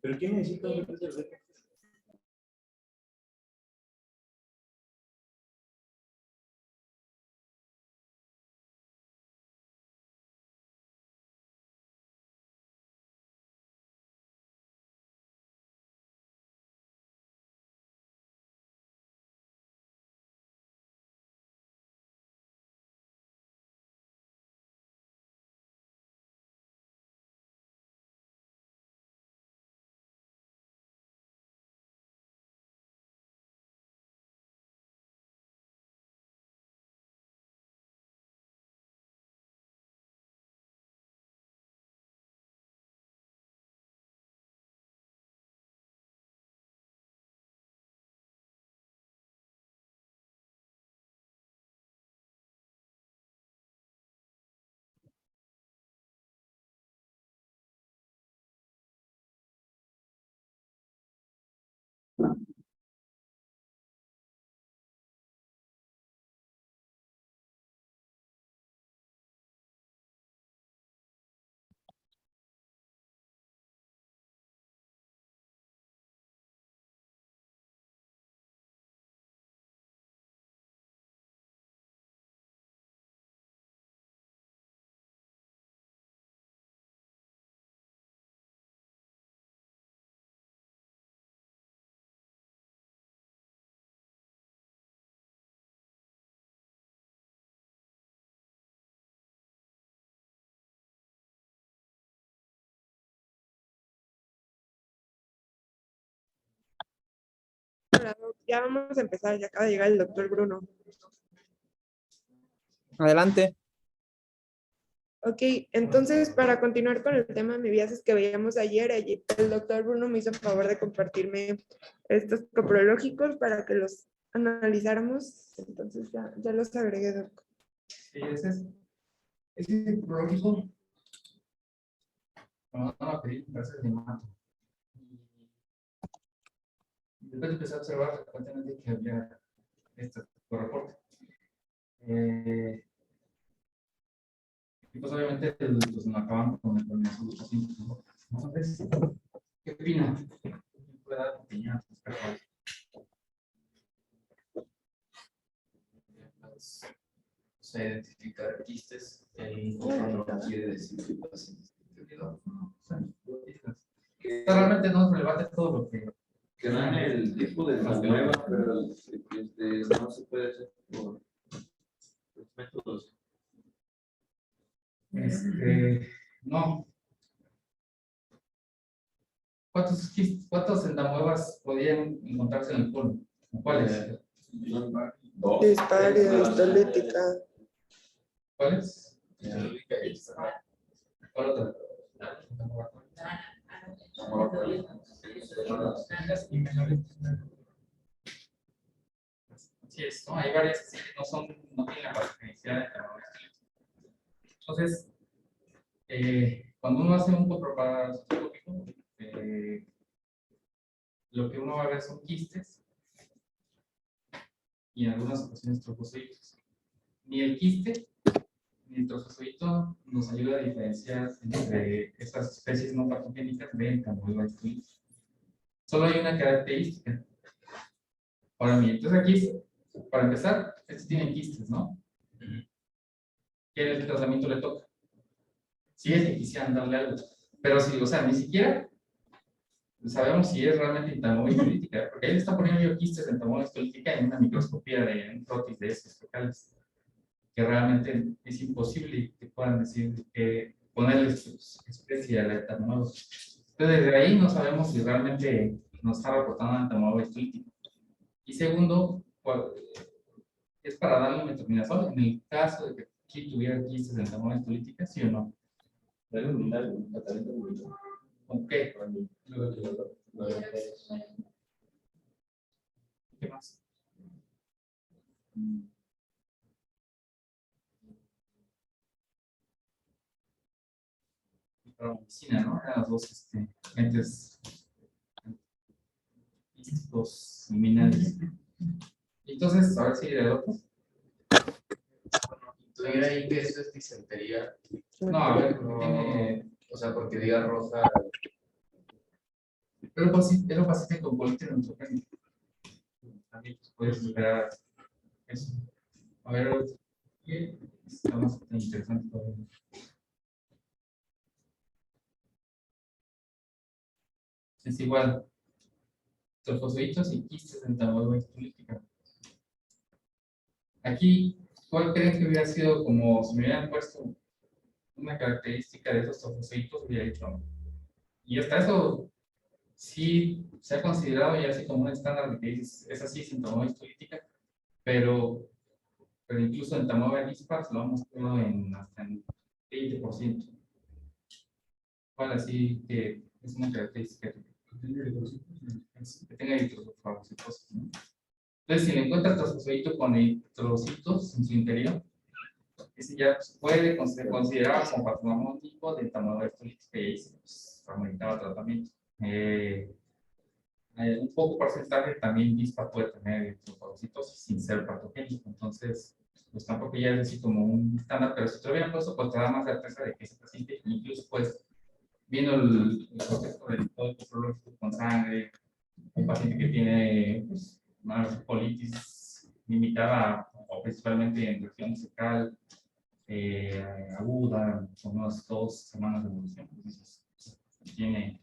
¿Pero quién necesita un reporte? Ya vamos a empezar, ya acaba de llegar el doctor Bruno. Adelante. Ok, entonces para continuar con el tema de viajes que veíamos ayer, el doctor Bruno me hizo el favor de compartirme estos coprológicos para que los analizáramos. Entonces ya los agregué, doc. Sí, ese coprológico me van a pedir clases de mato. Después empecé a observar frecuentemente que había este reporte. Y pues obviamente pues, me acaban con el solución. Entonces, ¿qué opina? ¿Puede dar opinión respecto a eso? O sea, identificar quistes no quiere decir que pasen Realmente no es relevante todo lo que dan el tipo de nueva, pero no se puede hacer por los métodos. No. ¿Cuántos entamuevas podían encontrarse en el colon? ¿Cuáles? Disparia, histolítica. ¿Cuáles? ¿Cuál otra? Así es, ¿no? Hay varias que no tienen la patología de entamuevas. Entonces, cuando uno hace un coprológico, lo que uno va a ver son quistes y en algunas ocasiones trofozoitos. Ni el quiste ni el trofozoito nos ayuda a diferenciar entre estas especies no patogénicas de entamoeba estolítica. Solo hay una característica. Ahora bien, entonces aquí, para empezar, estos tienen quistes, ¿no? ¿Qué tratamiento le toca? Si es que quisieran darle algo. Pero si, o sea, ni siquiera sabemos si es realmente entamoeba estolítica, porque ahí le está poniendo yo quistes de entamoeba estolítica en una microscopía de un frotis de esos locales, que realmente es imposible que puedan decir que ponerle especie a la entamoeba. Entonces, desde ahí no sabemos si realmente nos está reportando entamoeba estolítica. Y segundo, es para darle metronidazol en el caso de que aquí tuviera quistes de entamoeba estolítica, ¿sí o no? ¿Con qué? ¿Qué más? Para medicina, ¿no? Eran los dos entes físicos liminales. Entonces, a ver si de otros. Tuviera ahí que eso es disentería. No, a ver, tiene. O sea, porque diga roja. Es lo paciente con colitis neutropénica. También puedes esperar eso. A ver, ¿qué está más interesante todavía? Es igual. Trofosfoditos y quistes en tamaño histolítica. Aquí, ¿cuál creen que hubiera sido como si me hubieran puesto una característica de esos trofosfoditos? Hubiera dicho. Y hasta eso sí se ha considerado ya así como un estándar de que dices, es así, sintomatología histolítica, pero incluso en tamaño dispar lo hemos tenido en hasta en 20%. ¿Cuál así que es una característica que tenga eritrocitosas, ¿no? Entonces, si le encuentras trofosfodito con eritrocitos en su interior, ese ya puede ser considerado como patognomónico de tamaño histolítica y ahí se ameritaba tratamiento. Un poco porcentaje también DISPA puede tener eritrocitosis sin ser patogénico, entonces pues tampoco ya es así como un estándar, pero si te lo hubieran puesto pues te da más certeza de que ese paciente, incluso pues viendo el contexto del todo colitis con sangre, un paciente que tiene pues, una colitis limitada o principalmente en región cecal aguda, con unas 2 semanas de evolución, entonces tiene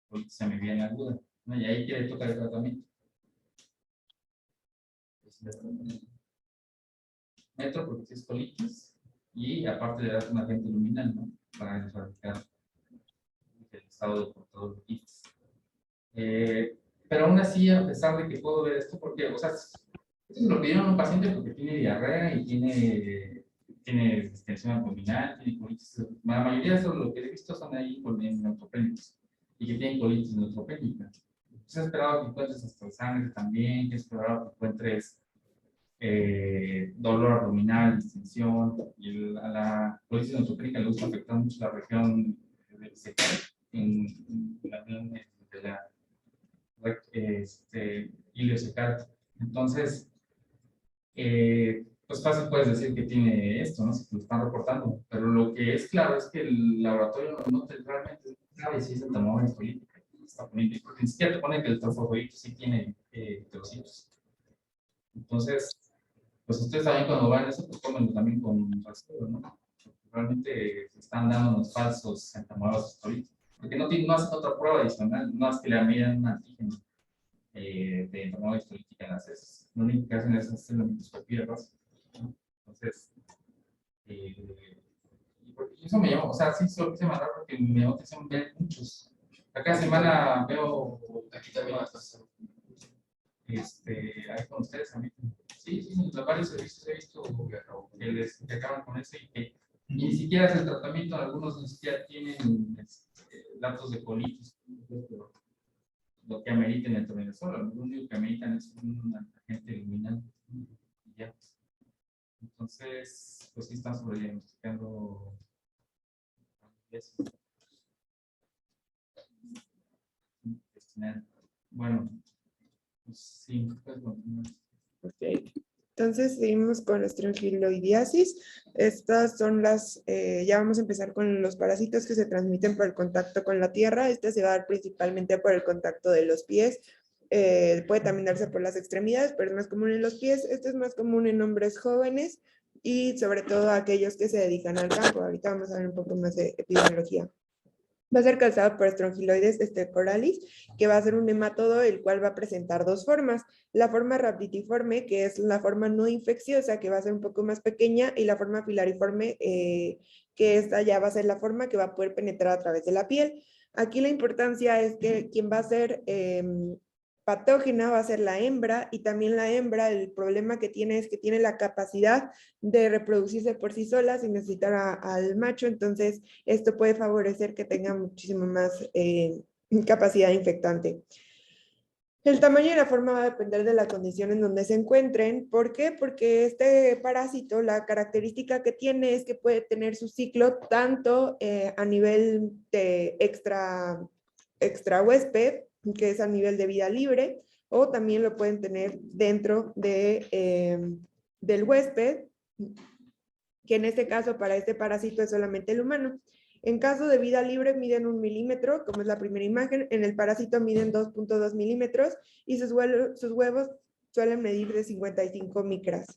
colitis semiviana aguda, ¿no? Y ahí quiere tocar el tratamiento. Metro porque es colitis y aparte le das un agente luminal, ¿no? Para erradicar el estado de portador de quistes. Pero aún así, a pesar de que puedo ver esto, porque, o sea, esto se lo pidieron a un paciente porque tiene diarrea y tiene distensión abdominal, tiene colitis. La mayoría de eso, lo que he visto son ahí con neutropénicos y que tienen colitis neutropénica. Se ha esperado que encuentres hasta sangre también, que esperado que encuentres dolor abdominal, distensión, y a la colitis neutropénica le gusta afectar mucho la región cecal en la región de la iliocecal. Entonces, pues fácil puedes decir que tiene esto, ¿no? Si te lo están reportando, pero lo que es claro es que el laboratorio no te realmente sabe si es el tamaño histolítica. Está poniendo, porque ni siquiera te pone que el trofosfodito sí tiene heterocitos. Entonces, pues ustedes también cuando van eso, pues pónganlo también con rastreo, ¿no? Porque realmente se están dando unos falsos entomogrados histolíticos. Porque no hacen otra prueba adicional, no es que le midan un antígeno de entomología histolítica en las heces. Lo único que hacen es hacer la microscopía, ¿no? Entonces, y eso me llama, o sea, sí se lo quise mandar porque me llama atención ver muchos. Cada semana veo, aquí también ahí con ustedes también. Sí, en varios servicios he visto que acaban con eso y que ni siquiera es el tratamiento, algunos ni siquiera tienen datos de colitis, lo que ameriten el tornilosol, lo único que ameritan es un agente luminal. Y ya. Entonces, pues sí están sobrediagnosticando eso. Bueno, pues sí, puedes continuar. Ok. Entonces seguimos con la estrongiloidiasis. Estas son ya vamos a empezar con los parásitos que se transmiten por el contacto con la tierra. Este se va a dar principalmente por el contacto de los pies. Puede también darse por las extremidades, pero es más común en los pies. Este es más común en hombres jóvenes y sobre todo aquellos que se dedican al campo. Ahorita vamos a ver un poco más de epidemiología. Va a ser causado por Strongyloides coralis, que va a ser un nematodo, el cual va a presentar dos formas. La forma rhabditiforme, que es la forma no infecciosa, que va a ser un poco más pequeña, y la forma filariforme, que esta ya va a ser la forma que va a poder penetrar a través de la piel. Aquí la importancia es que quien va a ser patógena va a ser la hembra, y también la hembra, el problema que tiene es que tiene la capacidad de reproducirse por sí sola sin necesitar al macho, entonces esto puede favorecer que tenga muchísimo más capacidad infectante. El tamaño y la forma va a depender de la condición en donde se encuentren. ¿Por qué? Porque este parásito, la característica que tiene es que puede tener su ciclo tanto a nivel de extra huésped, que es a nivel de vida libre, o también lo pueden tener dentro del huésped, que en este caso para este parásito es solamente el humano. En caso de vida libre miden 1 milímetro, como es la primera imagen. En el parásito miden 2.2 milímetros y sus huevos suelen medir de 55 micras.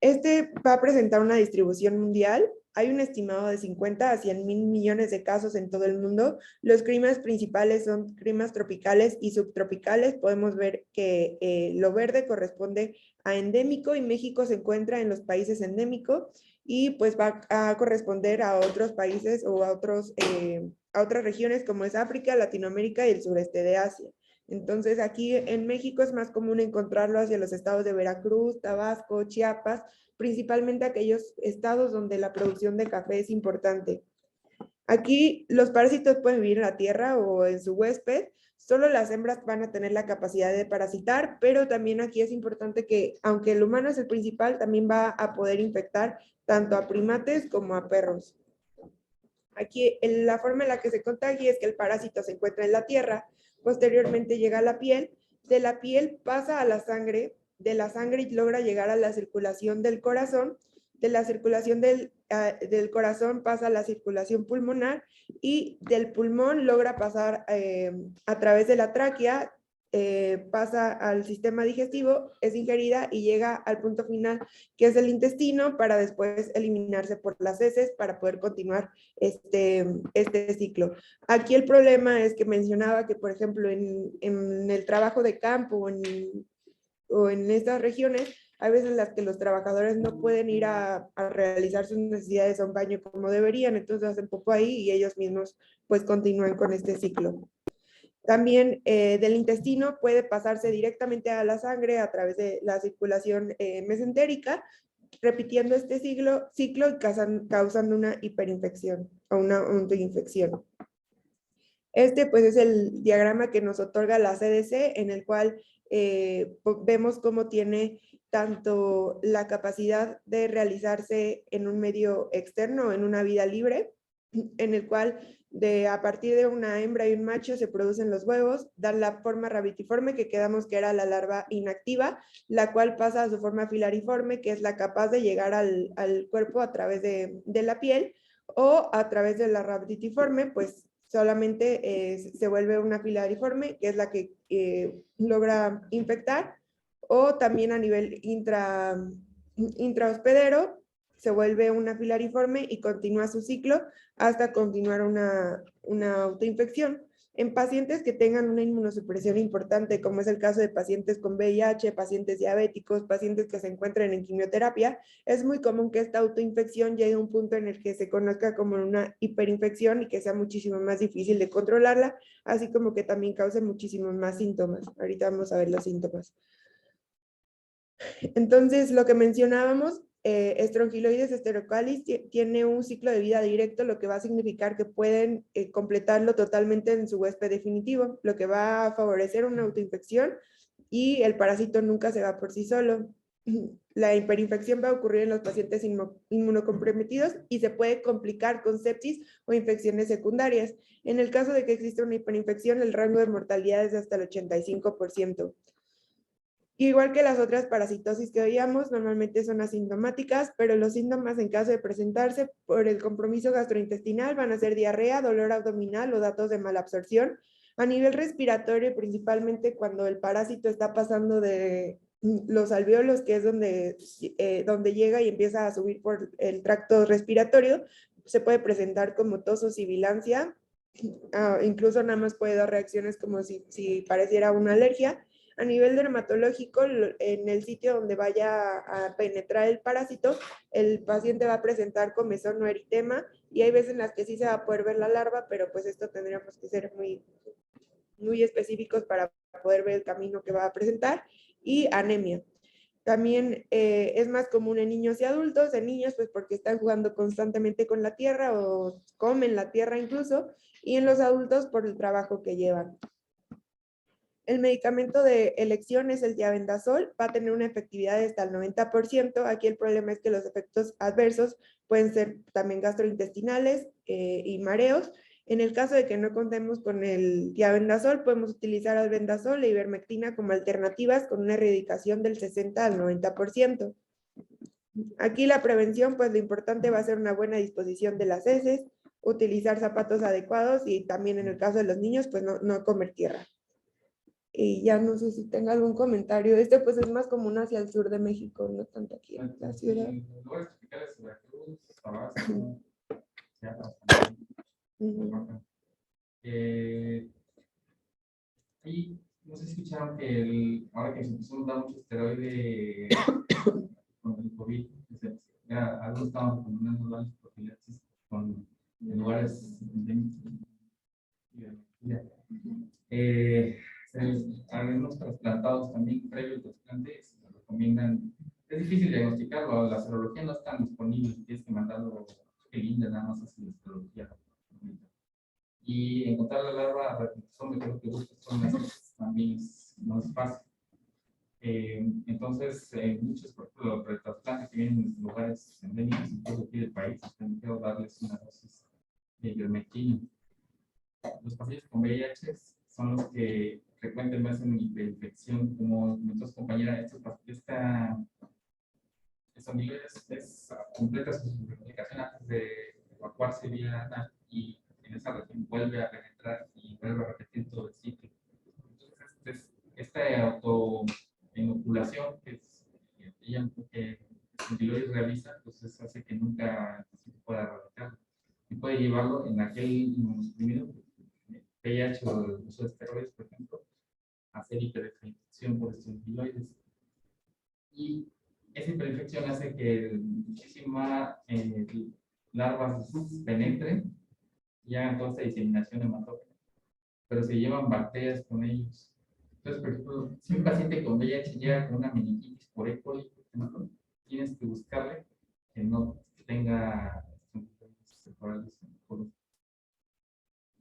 Este va a presentar una distribución mundial. Hay un estimado de 50 a 100 mil millones de casos en todo el mundo. Los climas principales son climas tropicales y subtropicales. Podemos ver que lo verde corresponde a endémico y México se encuentra en los países endémicos y pues va a corresponder a otros países o a otras regiones como es África, Latinoamérica y el sureste de Asia. Entonces, aquí en México es más común encontrarlo hacia los estados de Veracruz, Tabasco, Chiapas, principalmente aquellos estados donde la producción de café es importante. Aquí los parásitos pueden vivir en la tierra o en su huésped. Solo las hembras van a tener la capacidad de parasitar, pero también aquí es importante que, aunque el humano es el principal, también va a poder infectar tanto a primates como a perros. Aquí la forma en la que se contagia es que el parásito se encuentra en la tierra, posteriormente llega a la piel, de la piel pasa a la sangre, de la sangre logra llegar a la circulación del corazón, de la circulación del corazón pasa a la circulación pulmonar y del pulmón logra pasar a través de la tráquea, pasa al sistema digestivo, es ingerida y llega al punto final que es el intestino para después eliminarse por las heces para poder continuar este ciclo. Aquí el problema es que mencionaba que, por ejemplo, en el trabajo de campo o en estas regiones, hay veces en las que los trabajadores no pueden ir a realizar sus necesidades a un baño como deberían, entonces hacen popó ahí y ellos mismos pues continúan con este ciclo. También del intestino puede pasarse directamente a la sangre a través de la circulación mesentérica, repitiendo este ciclo y causando una hiperinfección o una autoinfección. Este pues es el diagrama que nos otorga la CDC, en el cual vemos cómo tiene tanto la capacidad de realizarse en un medio externo, en una vida libre, en el cual a partir de una hembra y un macho se producen los huevos, dan la forma rabitiforme que quedamos que era la larva inactiva, la cual pasa a su forma filariforme, que es la capaz de llegar al cuerpo a través de la piel, o a través de la rabitiforme, pues solamente se vuelve una filariforme, que es la que logra infectar, o también a nivel intrahospedero, se vuelve una filariforme y continúa su ciclo hasta continuar una autoinfección. En pacientes que tengan una inmunosupresión importante, como es el caso de pacientes con VIH, pacientes diabéticos, pacientes que se encuentran en quimioterapia, es muy común que esta autoinfección llegue a un punto en el que se conozca como una hiperinfección y que sea muchísimo más difícil de controlarla, así como que también cause muchísimos más síntomas. Ahorita vamos a ver los síntomas. Entonces, lo que mencionábamos, Strongyloides stercocalis tiene un ciclo de vida directo, lo que va a significar que pueden completarlo totalmente en su huésped definitivo, lo que va a favorecer una autoinfección y el parásito nunca se va por sí solo. La hiperinfección va a ocurrir en los pacientes inmunocomprometidos y se puede complicar con sepsis o infecciones secundarias. En el caso de que exista una hiperinfección, el rango de mortalidad es de hasta el 85%. Igual que las otras parasitosis que veíamos, normalmente son asintomáticas, pero los síntomas en caso de presentarse por el compromiso gastrointestinal van a ser diarrea, dolor abdominal o datos de malabsorción. A nivel respiratorio, principalmente cuando el parásito está pasando de los alvéolos, que es donde llega y empieza a subir por el tracto respiratorio, se puede presentar como tos o sibilancia, incluso nada más puede dar reacciones como si pareciera una alergia. A nivel dermatológico, en el sitio donde vaya a penetrar el parásito, el paciente va a presentar comezón o eritema y hay veces en las que sí se va a poder ver la larva, pero pues esto tendríamos que ser muy, muy específicos para poder ver el camino que va a presentar, y anemia. También es más común en niños y adultos, en niños pues porque están jugando constantemente con la tierra o comen la tierra incluso, y en los adultos por el trabajo que llevan. El medicamento de elección es el tiabendazol, va a tener una efectividad de hasta el 90%. Aquí el problema es que los efectos adversos pueden ser también gastrointestinales y mareos. En el caso de que no contemos con el tiabendazol, podemos utilizar albendazol e ivermectina como alternativas con una erradicación del 60 al 90%. Aquí la prevención, pues lo importante va a ser una buena disposición de las heces, utilizar zapatos adecuados y también en el caso de los niños, pues no comer tierra. Y ya no sé si tenga algún comentario. Pues es más común hacia el sur de México, no tanto aquí en la ciudad. En lugares tropicales, Veracruz, Tabasco, Chiapas también. Ujú. Y no sé si escucharon que ahora que se empezó a dar mucho esteroide con el COVID, ya algunos estaban recomendando dar profilaxis en lugares endémicos. Algunos trasplantados también, previo al trasplante, se recomiendan. Es difícil diagnosticarlo, la serología no es tan disponible, tienes que mandarlo el INDE nada más hace la serología. Y encontrar la larva reproducción de lo que buscas son las también no es fácil. Entonces, muchos, por ejemplo, los trasplantes que vienen en lugares endémicos, incluso aquí del país, tengo que darles una dosis de ivermectina. Los pacientes con VIH son los que frecuentemente hacen infección, como nuestras compañeras, esta amiloides completa su replicación antes de evacuarse vía anal y en esa región vuelve a penetrar y vuelve a repetir todo el ciclo. Entonces, esta autoinoculación que amiloides realiza, entonces hace que nunca se pueda erradicar y puede llevarlo en aquel inmunosuprimido VIH o el uso de esteroides, por ejemplo, a hacer hiperinfección por estos amiloides. Y esa hiperinfección hace que muchísimas larvas penetren y hagan toda esta diseminación hematógena, pero se llevan bacterias con ellos. Entonces, por ejemplo, si un paciente con VIH llega con una meningitis por E. coli, tienes que buscarle que no tenga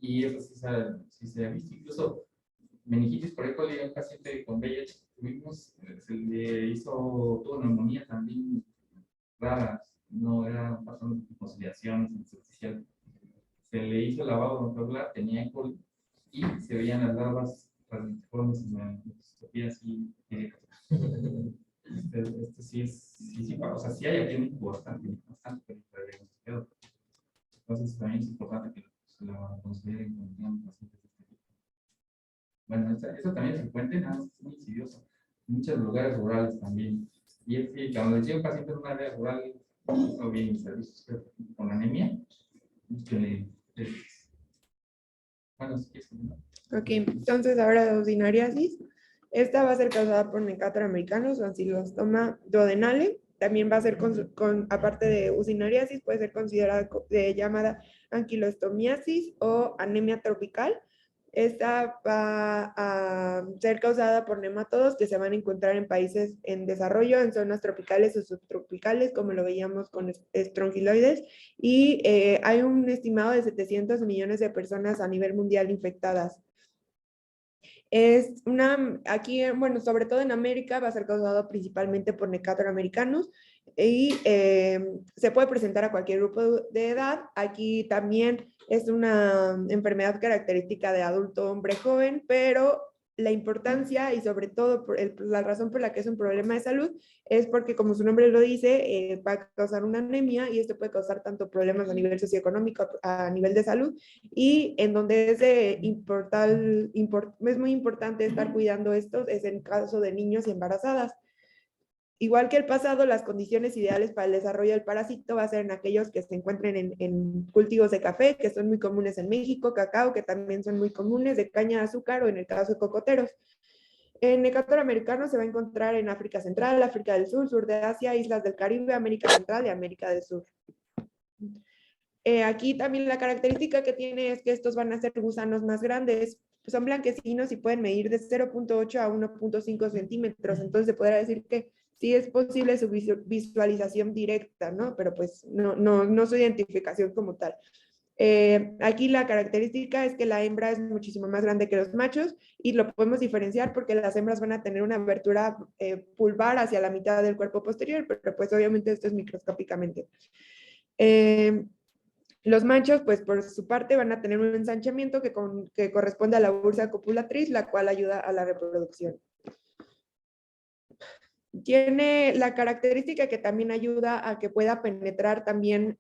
y eso sí se ha visto. Incluso meningitis por E. coli, un paciente con VIH que tuvimos, se le tuvo neumonía también rara, no era pasando de conciliación superficial. Se le hizo lavado bronquial, tenía E. coli y se veían las larvas transformes en la microscopía así. O sea, sí hay aquí bastante diagnosticado. Entonces también es importante que se lo consideren como pacientes de este tipo. Bueno, eso también es frecuente, nada más es muy insidioso. En muchos lugares rurales también. Y es que cuando les llega un paciente en una área rural, o bien en servicios con anemia, bueno, sí que es, ¿no? Ok, entonces ahora la usinareasis. Esta va a ser causada por Necator americanus o Ancylostoma duodenale. También va a ser, aparte de usinariasis, puede ser considerada llamada anquilostomiasis o anemia tropical. Esta va a ser causada por nematodos que se van a encontrar en países en desarrollo, en zonas tropicales o subtropicales, como lo veíamos con estrongiloides, y hay un estimado de 700 millones de personas a nivel mundial infectadas. Aquí, bueno, sobre todo en América, va a ser causado principalmente por Necator americanus y se puede presentar a cualquier grupo de edad. Aquí también es una enfermedad característica de adulto hombre joven, pero la importancia y sobre todo la razón por la que es un problema de salud es porque, como su nombre lo dice, va a causar una anemia y esto puede causar tanto problemas a nivel socioeconómico, a nivel de salud, y en donde es muy importante estar cuidando esto es en caso de niños y embarazadas. Igual que el pasado, las condiciones ideales para el desarrollo del parásito va a ser en aquellos que se encuentren en cultivos de café, que son muy comunes en México, cacao, que también son muy comunes, de caña de azúcar o en el caso de cocoteros. En Necator americano se va a encontrar en África Central, África del Sur, Sur de Asia, Islas del Caribe, América Central y América del Sur. Aquí también la característica que tiene es que estos van a ser gusanos más grandes, son blanquecinos y pueden medir de 0.8 a 1.5 centímetros, entonces se podrá decir que sí es posible su visualización directa, ¿no? Pero pues no su identificación como tal. Aquí la característica es que la hembra es muchísimo más grande que los machos y lo podemos diferenciar porque las hembras van a tener una abertura pulvar hacia la mitad del cuerpo posterior, pero pues obviamente esto es microscópicamente. Los machos, pues por su parte, van a tener un ensanchamiento que corresponde a la bursa copulatriz, la cual ayuda a la reproducción. Tiene la característica que también ayuda a que pueda penetrar también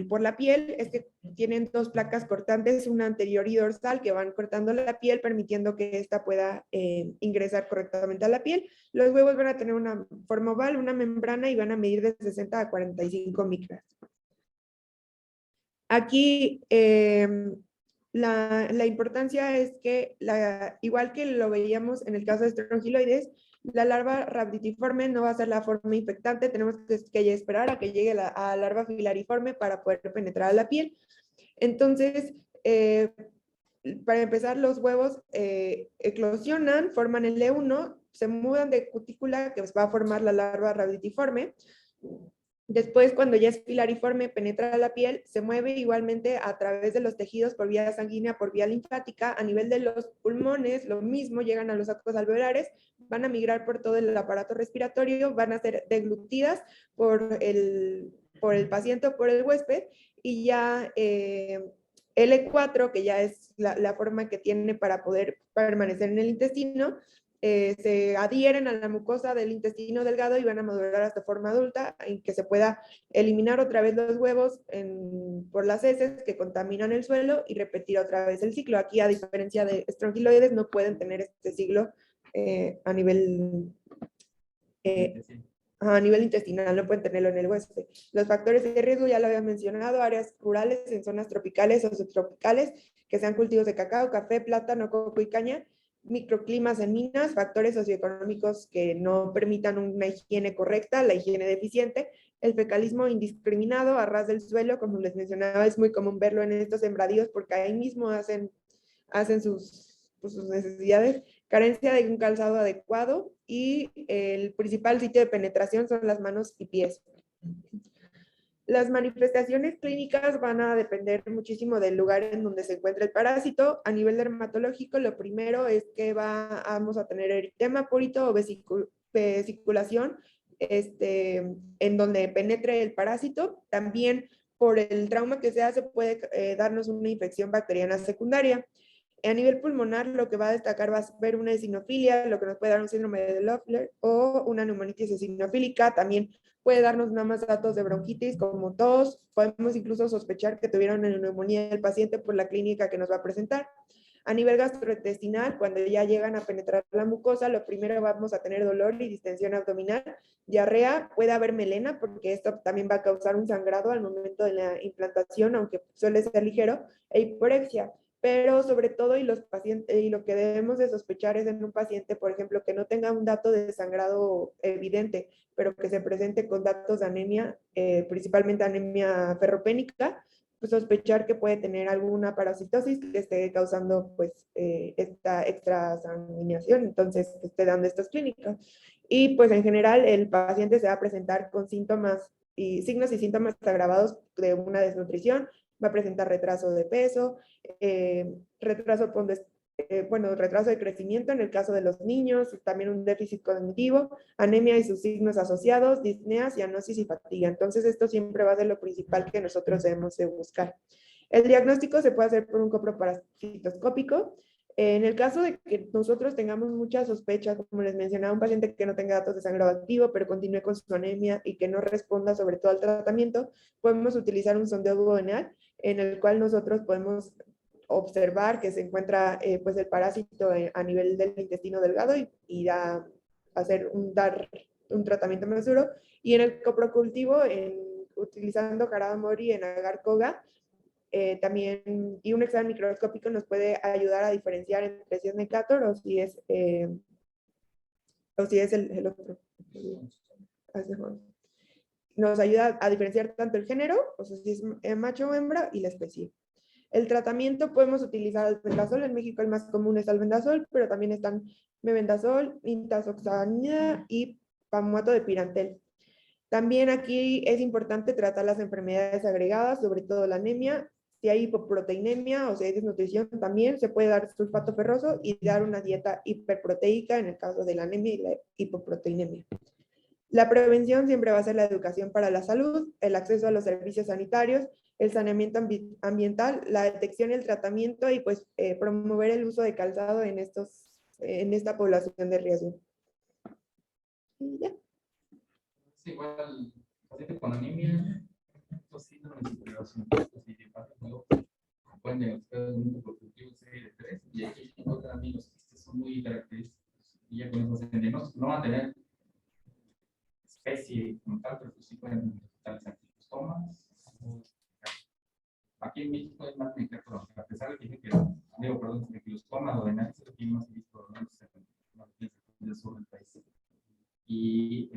por la piel, es que tienen dos placas cortantes, una anterior y dorsal, que van cortando la piel, permitiendo que ésta pueda ingresar correctamente a la piel. Los huevos van a tener una forma oval, una membrana, y van a medir de 60 a 45 micras. Aquí la importancia es que, igual que lo veíamos en el caso de estrongiloides, la larva rhabditiforme no va a ser la forma infectante, tenemos que esperar a que llegue a la larva filariforme para poder penetrar a la piel. Entonces, para empezar, los huevos eclosionan, forman el E1, se mudan de cutícula, que va a formar la larva rhabditiforme. Después, cuando ya es filariforme, penetra la piel, se mueve igualmente a través de los tejidos por vía sanguínea, por vía linfática, a nivel de los pulmones, lo mismo, llegan a los sacos alveolares, van a migrar por todo el aparato respiratorio, van a ser deglutidas por el paciente o por el huésped, y ya L4, que ya es la forma que tiene para poder permanecer en el intestino, se adhieren a la mucosa del intestino delgado y van a madurar hasta forma adulta, en que se pueda eliminar otra vez los huevos por las heces que contaminan el suelo y repetir otra vez el ciclo. Aquí, a diferencia de estrongiloides, no pueden tener este ciclo a nivel intestinal, no pueden tenerlo en el huésped. Los factores de riesgo ya lo había mencionado: áreas rurales en zonas tropicales o subtropicales, que sean cultivos de cacao, café, plátano, coco y caña, microclimas en minas, factores socioeconómicos que no permitan una higiene correcta, la higiene deficiente, el fecalismo indiscriminado a ras del suelo, como les mencionaba, es muy común verlo en estos sembradíos porque ahí mismo hacen sus necesidades, carencia de un calzado adecuado, y el principal sitio de penetración son las manos y pies. Las manifestaciones clínicas van a depender muchísimo del lugar en donde se encuentra el parásito. A nivel dermatológico, lo primero es que vamos a tener eritema, purito o vesiculación en donde penetre el parásito. También, por el trauma que se hace, puede darnos una infección bacteriana secundaria. A nivel pulmonar, lo que va a destacar va a ser una eosinofilia, lo que nos puede dar un síndrome de Loeffler o una neumonitis eosinofílica. También puede darnos nada más datos de bronquitis como tos. Podemos incluso sospechar que tuvieron una neumonía del paciente por la clínica que nos va a presentar. A nivel gastrointestinal, cuando ya llegan a penetrar la mucosa, lo primero vamos a tener dolor y distensión abdominal, diarrea, puede haber melena, porque esto también va a causar un sangrado al momento de la implantación, aunque suele ser ligero, e hiporexia. Pero sobre todo, y lo que debemos de sospechar es en un paciente, por ejemplo, que no tenga un dato de sangrado evidente, pero que se presente con datos de anemia, principalmente anemia ferropénica, pues sospechar que puede tener alguna parasitosis que esté causando pues esta extrasanguinación, entonces que esté dando estas clínicas. Y pues en general el paciente se va a presentar con signos y síntomas agravados de una desnutrición, va a presentar retraso de peso, retraso de crecimiento en el caso de los niños, también un déficit cognitivo, anemia y sus signos asociados, disnea, cianosis y fatiga. Entonces esto siempre va a ser lo principal que nosotros debemos de buscar. El diagnóstico se puede hacer por un coproparasitoscópico. En el caso de que nosotros tengamos muchas sospechas, como les mencionaba, un paciente que no tenga datos de sangrado activo, pero continúe con su anemia y que no responda sobre todo al tratamiento, podemos utilizar un sondeo duodenal, en el cual nosotros podemos observar que se encuentra pues el parásito a nivel del intestino delgado y dar un tratamiento más duro. Y en el coprocultivo, utilizando Jarada Mori en agar koga, también, y un examen microscópico nos puede ayudar a diferenciar entre si es Necator o si es el otro. Nos ayuda a diferenciar tanto el género, o sea, si es macho o hembra, y la especie. El tratamiento podemos utilizar albendazol. En México el más común es albendazol, pero también están mebendazol, nitazoxanida y pamuato de pirantel. También aquí es importante tratar las enfermedades agregadas, sobre todo la anemia. Si hay hipoproteinemia o si hay desnutrición, también se puede dar sulfato ferroso y dar una dieta hiperproteica en el caso de la anemia y la hipoproteinemia. La prevención siempre va a ser la educación para la salud, el acceso a los servicios sanitarios, el saneamiento ambiental, la detección y el tratamiento, y pues promover el uso de calzado en esta población de riesgo. Y ya. igual, paciente con anemia, estos síndromes superiores idiopáticos, pueden diagnosticar un multiproductivo serie de 3, y aquí también los quistes son muy característicos, y ya con eso hacen diagnóstico. No van a tener especie como tal, pero pues sí pueden detectar angiosarcomas. Aquí en México es más medicado, a pesar de que dije que, digo, perdón, que los tomas o de análisis, aquí más visto, ¿no? En el sur del país. Y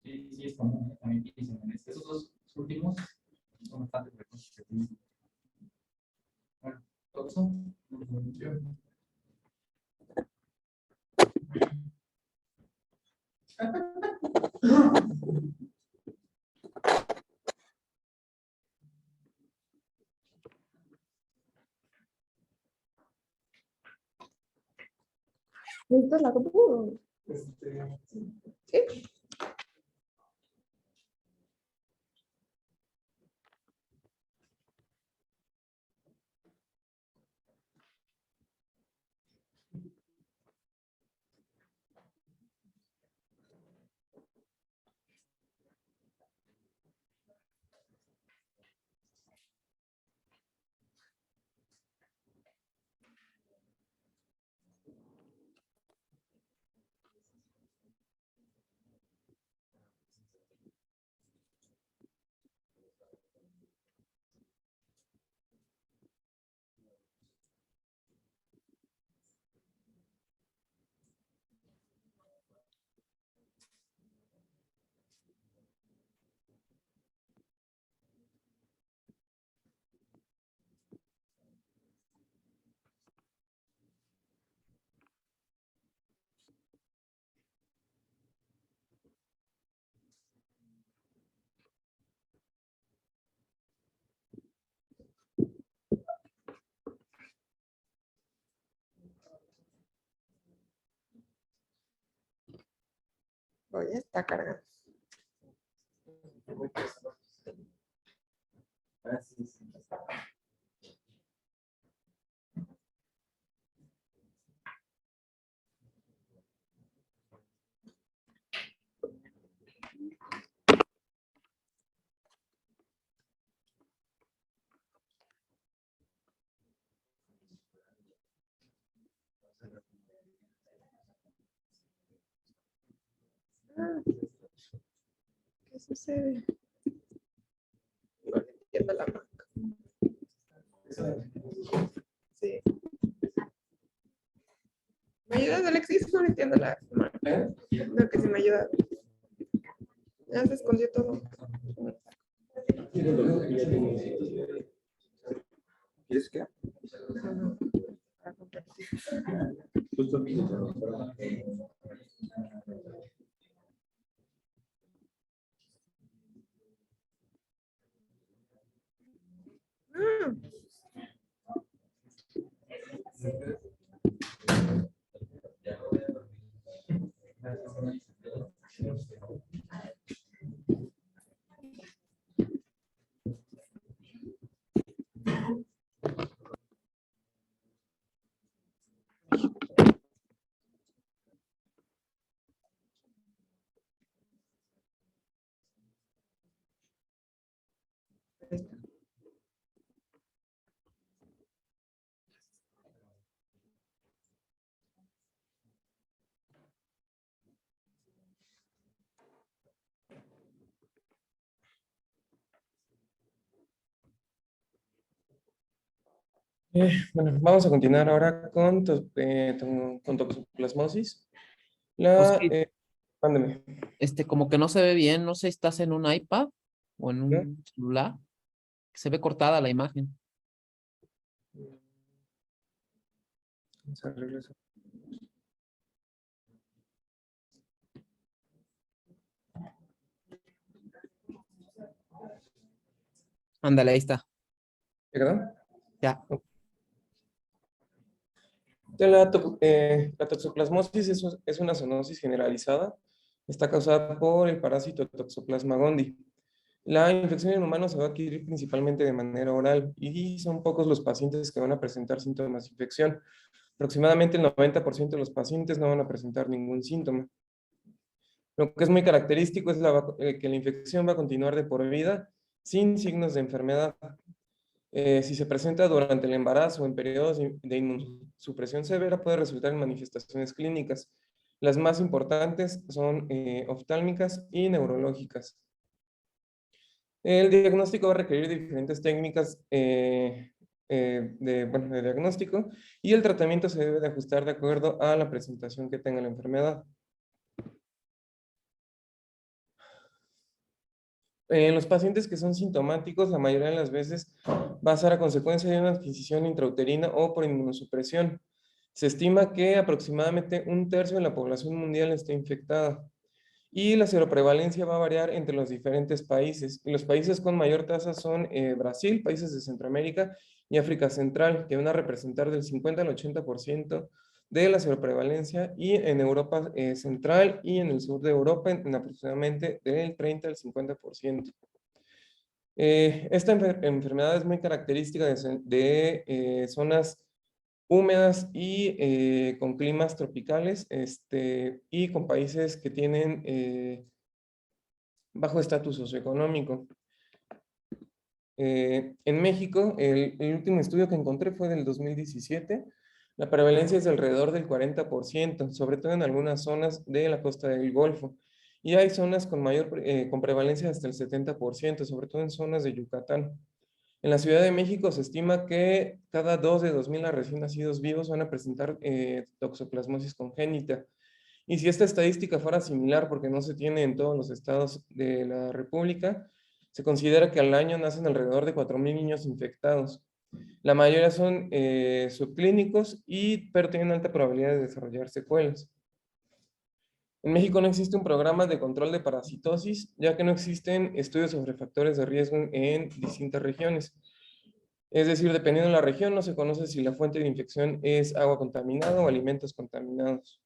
sí, sí, es común, también piensan en esos dos últimos, son bastante frecuentes que tienen. Bueno, todo eso. ¿Necesitas la compu? Sí. Voy a estar cargando. ¿Qué sucede? No entiendo la marca. Sí. ¿Me ayudas, Alexis? No entiendo la marca. No, que sí me ayuda. Ya se escondió todo. ¿Quieres qué? Ajá. Para compartir. Justo Ah, ahí está. Bueno, vamos a continuar ahora con toxoplasmosis. Oscar, Mándeme. como que no se ve bien, no sé si estás en un iPad o en ¿No? un celular. Se ve cortada la imagen. Vamos a arreglar eso. Ándale, ahí está. ¿Quedó? Ya. La toxoplasmosis es una zoonosis generalizada. Está causada por el parásito Toxoplasma gondii. La infección en humanos se va a adquirir principalmente de manera oral y son pocos los pacientes que van a presentar síntomas de infección. Aproximadamente el 90% de los pacientes no van a presentar ningún síntoma. Lo que es muy característico es que la infección va a continuar de por vida sin signos de enfermedad. Si se presenta durante el embarazo o en periodos de inmunosupresión severa, puede resultar en manifestaciones clínicas. Las más importantes son oftálmicas y neurológicas. El diagnóstico va a requerir diferentes técnicas de diagnóstico, y el tratamiento se debe de ajustar de acuerdo a la presentación que tenga la enfermedad. En los pacientes que son sintomáticos, la mayoría de las veces va a ser a consecuencia de una adquisición intrauterina o por inmunosupresión. Se estima que aproximadamente 1/3 de la población mundial está infectada. Y la seroprevalencia va a variar entre los diferentes países. Los países con mayor tasa son Brasil, países de Centroamérica y África Central, que van a representar del 50 al 80% de la seroprevalencia, y en Europa Central y en el sur de Europa en aproximadamente del 30 al 50%. Esta enfermedad es muy característica de zonas húmedas y con climas tropicales, y con países que tienen bajo estatus socioeconómico. En México, el último estudio que encontré fue del 2017. La prevalencia es de alrededor del 40%, sobre todo en algunas zonas de la costa del Golfo. Y hay zonas con con prevalencia hasta el 70%, sobre todo en zonas de Yucatán. En la Ciudad de México se estima que cada 2 de 2,000 recién nacidos vivos van a presentar toxoplasmosis congénita. Y si esta estadística fuera similar, porque no se tiene en todos los estados de la República, se considera que al año nacen alrededor de 4,000 niños infectados. La mayoría son subclínicos, pero tienen alta probabilidad de desarrollar secuelas. En México no existe un programa de control de parasitosis, ya que no existen estudios sobre factores de riesgo en distintas regiones. Es decir, dependiendo de la región, no se conoce si la fuente de infección es agua contaminada o alimentos contaminados.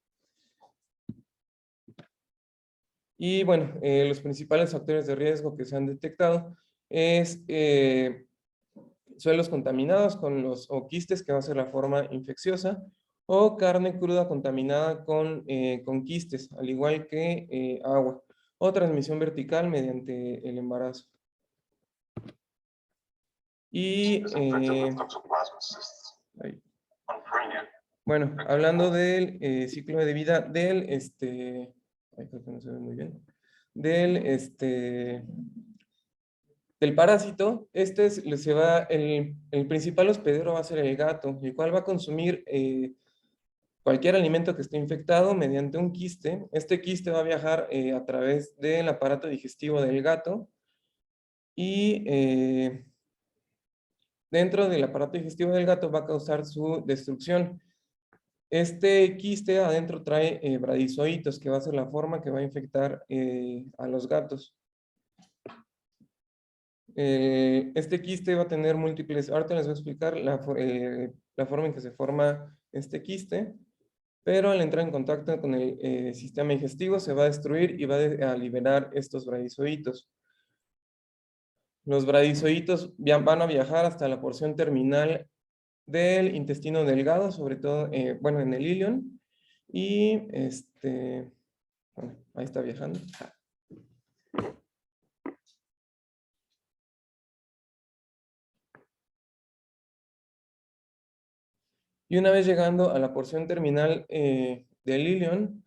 Y bueno, los principales factores de riesgo que se han detectado es suelos contaminados o quistes, que va a ser la forma infecciosa, o carne cruda contaminada con quistes, al igual que agua, o transmisión vertical mediante el embarazo. Y bueno, hablando del ciclo de vida del creo que no se ve muy bien, del parásito. El principal hospedero va a ser el gato, el cual va a consumir cualquier alimento que esté infectado mediante un quiste. Este quiste va a viajar a través del aparato digestivo del gato, y dentro del aparato digestivo del gato va a causar su destrucción. Este quiste adentro trae bradizoitos, que va a ser la forma que va a infectar a los gatos. Este quiste va a tener múltiples, ahorita les voy a explicar la forma en que se forma este quiste, pero al entrar en contacto con el sistema digestivo se va a destruir y va a liberar estos bradizoitos. Los bradizoitos van a viajar hasta la porción terminal del intestino delgado, sobre todo, bueno, en el ilion, y bueno, ahí está viajando. Y una vez llegando a la porción terminal del ilion,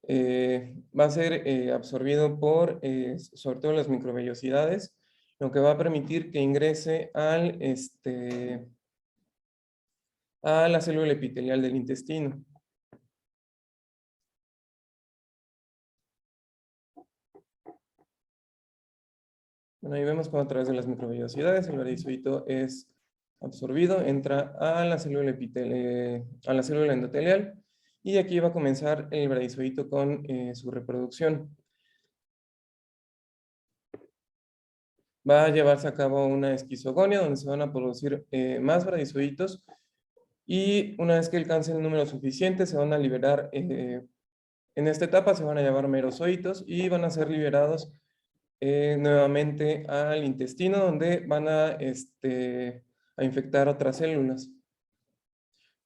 va a ser absorbido por, sobre todo, las microvellosidades, lo que va a permitir que ingrese a la célula epitelial del intestino. Bueno, ahí vemos cómo a través de las microvellosidades el bradizoito es absorbido, entra a la célula endotelial, y aquí va a comenzar el bradizoito con su reproducción. Va a llevarse a cabo una esquizogonia, donde se van a producir más bradizoitos, y una vez que alcancen el número suficiente se van a liberar, en esta etapa se van a llamar merozoitos, y van a ser liberados nuevamente al intestino, donde van a infectar otras células.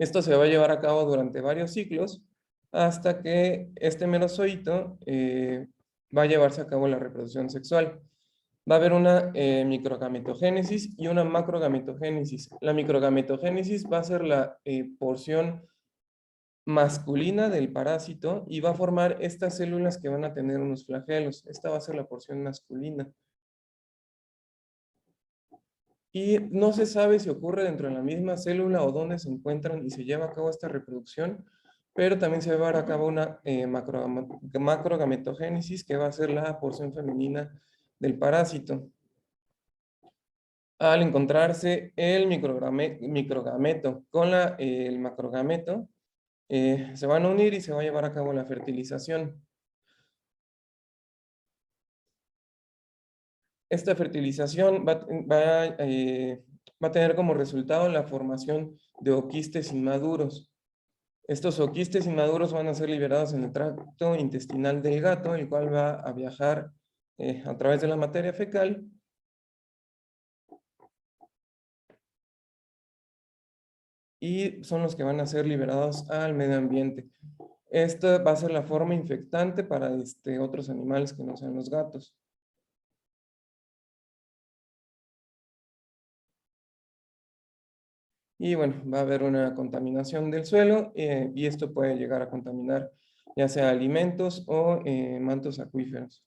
Esto se va a llevar a cabo durante varios ciclos, hasta que este merozoito va a llevarse a cabo la reproducción sexual. Va a haber una microgametogénesis y una macrogametogénesis. La microgametogénesis va a ser la porción masculina del parásito y va a formar estas células que van a tener unos flagelos. Esta va a ser la porción masculina. Y no se sabe si ocurre dentro de la misma célula o dónde se encuentran y se lleva a cabo esta reproducción, pero también se va a llevar a cabo una macrogametogénesis que va a ser la porción femenina del parásito. Al encontrarse el microgameto con el macrogameto, se van a unir y se va a llevar a cabo la fertilización. Esta fertilización va a tener como resultado la formación de oquistes inmaduros. Estos oquistes inmaduros van a ser liberados en el tracto intestinal del gato, el cual va a viajar a través de la materia fecal. Y son los que van a ser liberados al medio ambiente. Esta va a ser la forma infectante para otros animales que no sean los gatos. Y bueno, va a haber una contaminación del suelo y esto puede llegar a contaminar ya sea alimentos o mantos acuíferos.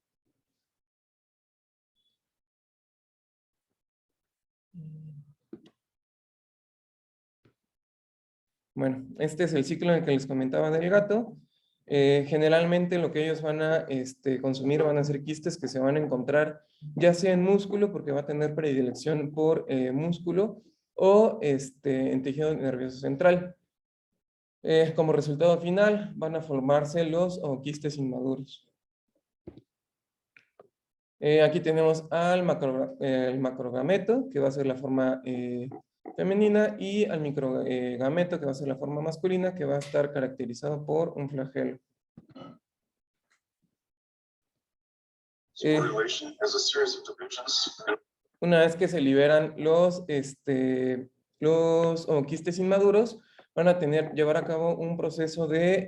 Bueno, este es el ciclo en el que les comentaba del gato. Generalmente lo que ellos van a consumir van a ser quistes que se van a encontrar ya sea en músculo, porque va a tener predilección por músculo, o en tejido nervioso central. Como resultado final van a formarse los quistes inmaduros. Aquí tenemos al macrogameto, que va a ser la forma femenina, y al microgameto, que va a ser la forma masculina, que va a estar caracterizado por un flagelo. Una vez que se liberan los quistes inmaduros, van a llevar a cabo un proceso de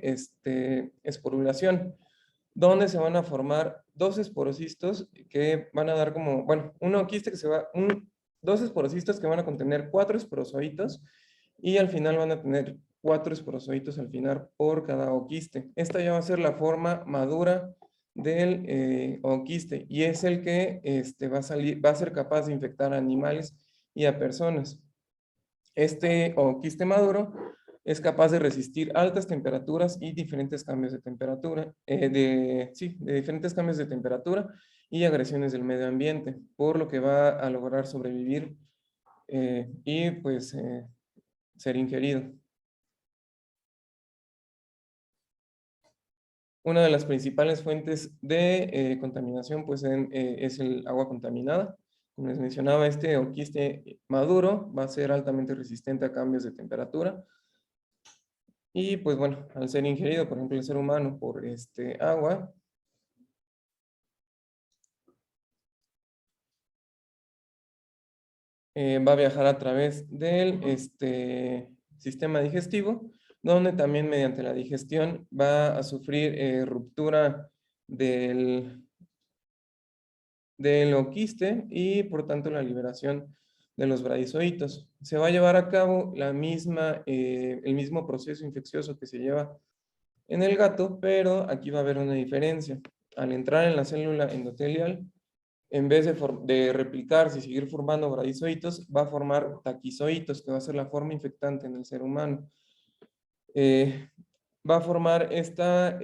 esporulación, donde se van a formar dos esporocistos que van a dar como, bueno, dos esporocistos que van a contener 4 esporozoitos y al final van a tener 4 esporozoitos al final por cada oquiste. Esta ya va a ser la forma madura del oquiste y es el que va a ser capaz de infectar a animales y a personas. Este oquiste maduro es capaz de resistir altas temperaturas y diferentes cambios de temperatura, de diferentes cambios de temperatura y agresiones del medio ambiente, por lo que va a lograr sobrevivir y pues ser ingerido. Una de las principales fuentes de contaminación pues, es el agua contaminada. Como les mencionaba, este oquiste maduro va a ser altamente resistente a cambios de temperatura. Y pues bueno, al ser ingerido, por ejemplo, el ser humano por agua, va a viajar a través del sistema digestivo, donde también mediante la digestión va a sufrir ruptura del oquiste y por tanto la liberación de los bradizoitos. Se va a llevar a cabo el mismo proceso infeccioso que se lleva en el gato, pero aquí va a haber una diferencia. Al entrar en la célula endotelial, en vez de replicarse y seguir formando bradizoitos, va a formar taquizoitos, que va a ser la forma infectante en el ser humano. Va a formar esta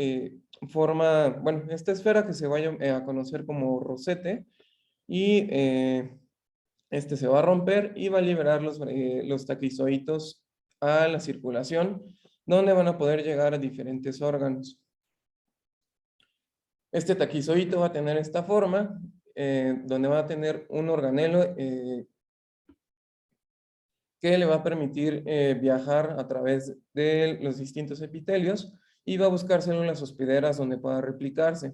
esta esfera que se vaya a conocer como rosete, y se va a romper y va a liberar los taquizoitos a la circulación, donde van a poder llegar a diferentes órganos. Este taquizoito va a tener esta forma, donde va a tener un organelo que le va a permitir viajar a través de los distintos epitelios y va a buscar células hospederas donde pueda replicarse.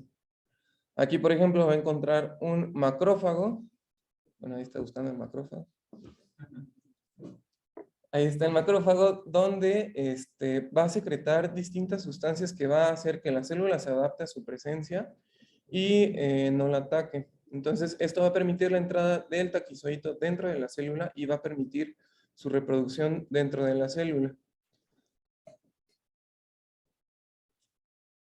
Aquí, por ejemplo, va a encontrar un macrófago. Bueno, ahí está buscando el macrófago. Ahí está el macrófago, donde va a secretar distintas sustancias que va a hacer que la célula se adapte a su presencia y no la ataque. Entonces, esto va a permitir la entrada del taquizoído dentro de la célula y va a permitir su reproducción dentro de la célula.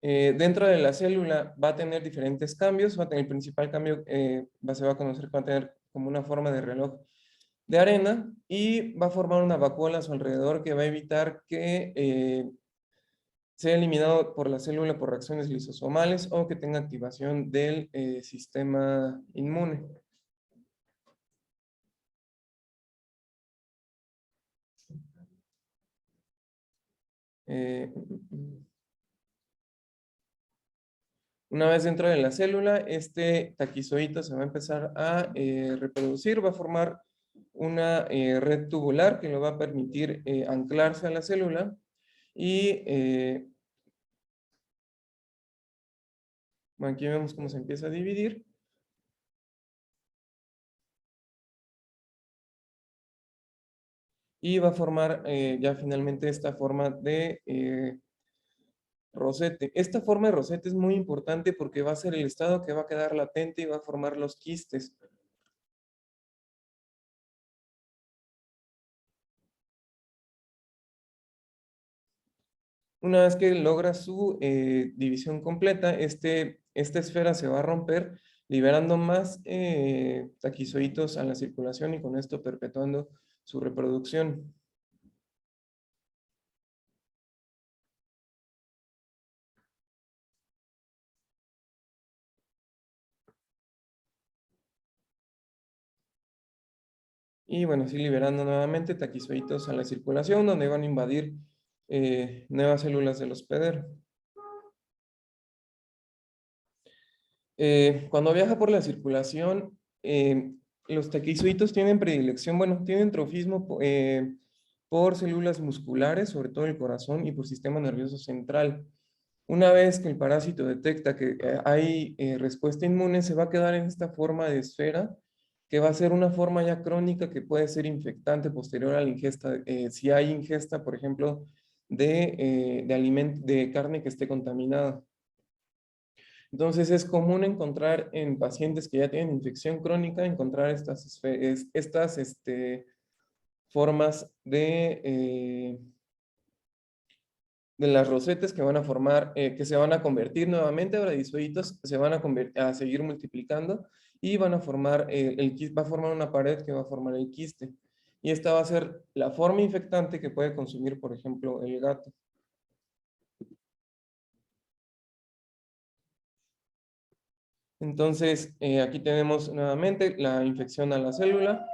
Dentro de la célula va a tener diferentes cambios. Va a tener el principal cambio, se va a conocer que va a tener como una forma de reloj de arena y va a formar una vacuola a su alrededor que va a evitar que sea eliminado por la célula por reacciones lisosomales o que tenga activación del sistema inmune. Una vez dentro de la célula, este taquizoído se va a empezar a reproducir, va a formar una red tubular que lo va a permitir anclarse a la célula y bueno, aquí vemos cómo se empieza a dividir. Y va a formar ya finalmente esta forma de rosete. Esta forma de rosete es muy importante porque va a ser el estado que va a quedar latente y va a formar los quistes. Una vez que logra su división completa, esta esfera se va a romper, liberando más taquizoídos a la circulación y con esto perpetuando su reproducción. Y bueno, así liberando nuevamente taquizoídos a la circulación, donde van a invadir nuevas células del hospedero. Cuando viaja por la circulación, los taquizoídos tienen predilección, bueno, tienen trofismo por células musculares, sobre todo el corazón, y por sistema nervioso central. Una vez que el parásito detecta que hay respuesta inmune, se va a quedar en esta forma de esfera, que va a ser una forma ya crónica que puede ser infectante posterior a la ingesta. Si hay ingesta, por ejemplo, de carne que esté contaminada. Entonces es común encontrar en pacientes que ya tienen infección crónica, encontrar estas formas de las rosetas que van a formar, que se van a convertir nuevamente a bradizoitos, se van a seguir multiplicando y van a formar, va a formar una pared que va a formar el quiste. Y esta va a ser la forma infectante que puede consumir, por ejemplo, el gato. Entonces, aquí tenemos nuevamente la infección a la célula.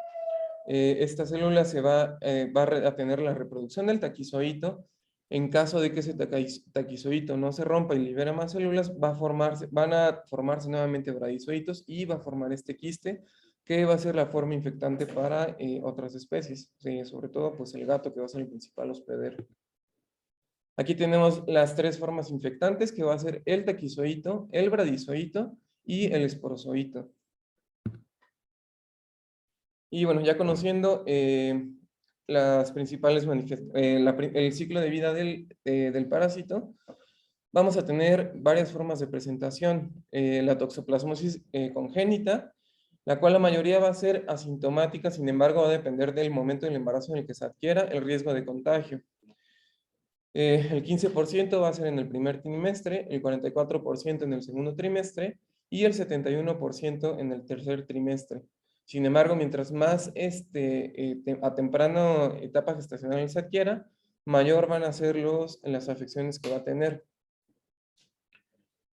Esta célula va a tener la reproducción del taquizoído. En caso de que ese taquizoído no se rompa y libere más células, van a formarse nuevamente bradizoitos y va a formar este quiste, que va a ser la forma infectante para otras especies, sobre todo pues el gato, que va a ser el principal hospedero. Aquí tenemos las tres formas infectantes, que va a ser el taquizoído, el bradizoído y el esporozoíto. Y bueno, ya conociendo las principales el ciclo de vida del parásito, vamos a tener varias formas de presentación. La toxoplasmosis congénita, la cual la mayoría va a ser asintomática, sin embargo va a depender del momento del embarazo en el que se adquiera el riesgo de contagio. El 15% va a ser en el primer trimestre, el 44% en el segundo trimestre y el 71% en el tercer trimestre. Sin embargo, mientras más a temprana etapa gestacional se adquiera, mayor van a ser las afecciones que va a tener.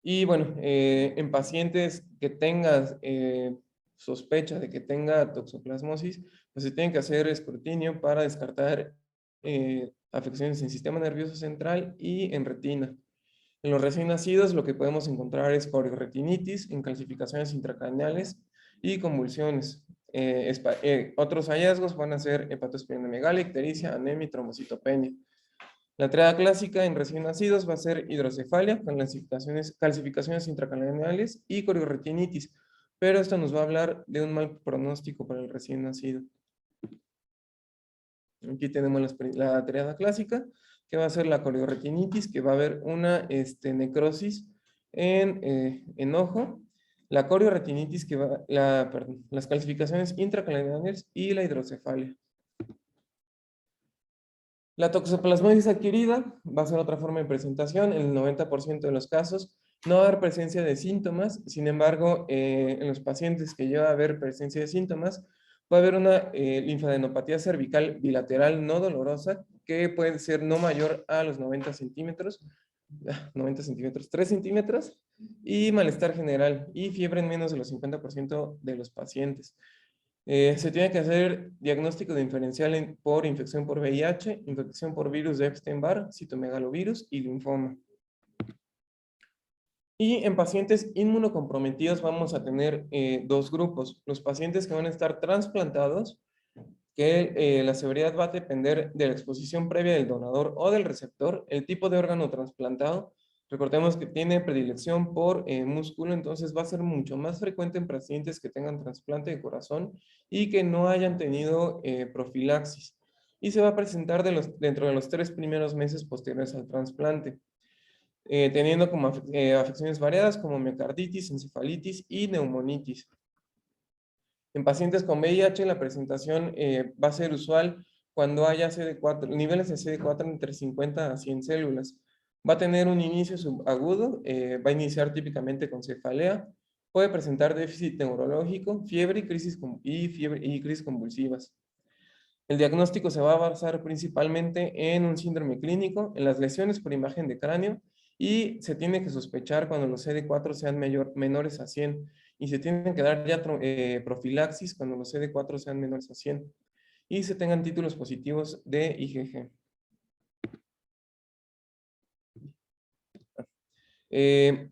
Y bueno, en pacientes que tengan sospecha de que tenga toxoplasmosis, pues se tiene que hacer escrutinio para descartar afecciones en sistema nervioso central y en retina. En los recién nacidos lo que podemos encontrar es coriorretinitis, en calcificaciones intracraneales y convulsiones. Otros hallazgos van a ser hepatosplenomegalia, ictericia, anemia y trombocitopenia. La triada clásica en recién nacidos va a ser hidrocefalia, con calcificaciones intracraneales y coriorretinitis, pero esto nos va a hablar de un mal pronóstico para el recién nacido. Aquí tenemos la triada clásica, que va a ser la coriorretinitis, que va a haber una necrosis en ojo, la corioretinitis, las calcificaciones intracraneales y la hidrocefalia. La toxoplasmosis adquirida va a ser otra forma de presentación. En el 90% de los casos no va a haber presencia de síntomas. Sin embargo, en los pacientes que lleva a haber presencia de síntomas, va a haber una linfadenopatía cervical bilateral no dolorosa que puede ser no mayor a los 90 centímetros, 3 centímetros, y malestar general y fiebre en menos de los 50% de los pacientes. Se tiene que hacer diagnóstico diferencial por infección por VIH, infección por virus de Epstein-Barr, citomegalovirus y linfoma. Y en pacientes inmunocomprometidos vamos a tener dos grupos. Los pacientes que van a estar trasplantados, que la severidad va a depender de la exposición previa del donador o del receptor, el tipo de órgano trasplantado. Recordemos que tiene predilección por músculo, entonces va a ser mucho más frecuente en pacientes que tengan trasplante de corazón y que no hayan tenido profilaxis. Y se va a presentar dentro de los 3 primeros meses posteriores al trasplante, teniendo como afecciones variadas como miocarditis, encefalitis y neumonitis. En pacientes con VIH, la presentación va a ser usual cuando haya niveles de CD4 entre 50 a 100 células. Va a tener un inicio subagudo, va a iniciar típicamente con cefalea, puede presentar déficit neurológico, fiebre y crisis convulsivas. El diagnóstico se va a basar principalmente en un síndrome clínico, en las lesiones por imagen de cráneo, y se tiene que sospechar cuando los CD4 sean menores a 100, y se tienen que dar ya profilaxis cuando los CD4 sean menores a 100, y se tengan títulos positivos de IgG. En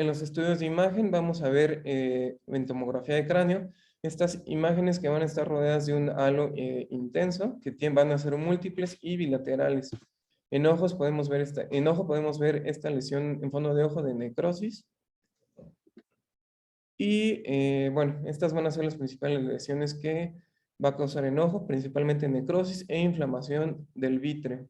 los estudios de imagen vamos a ver en tomografía de cráneo estas imágenes que van a estar rodeadas de un halo intenso, que van a ser múltiples y bilaterales. En ojo podemos ver esta lesión en fondo de ojo de necrosis. Y bueno, estas van a ser las principales lesiones que va a causar en ojo, principalmente necrosis e inflamación del vítreo.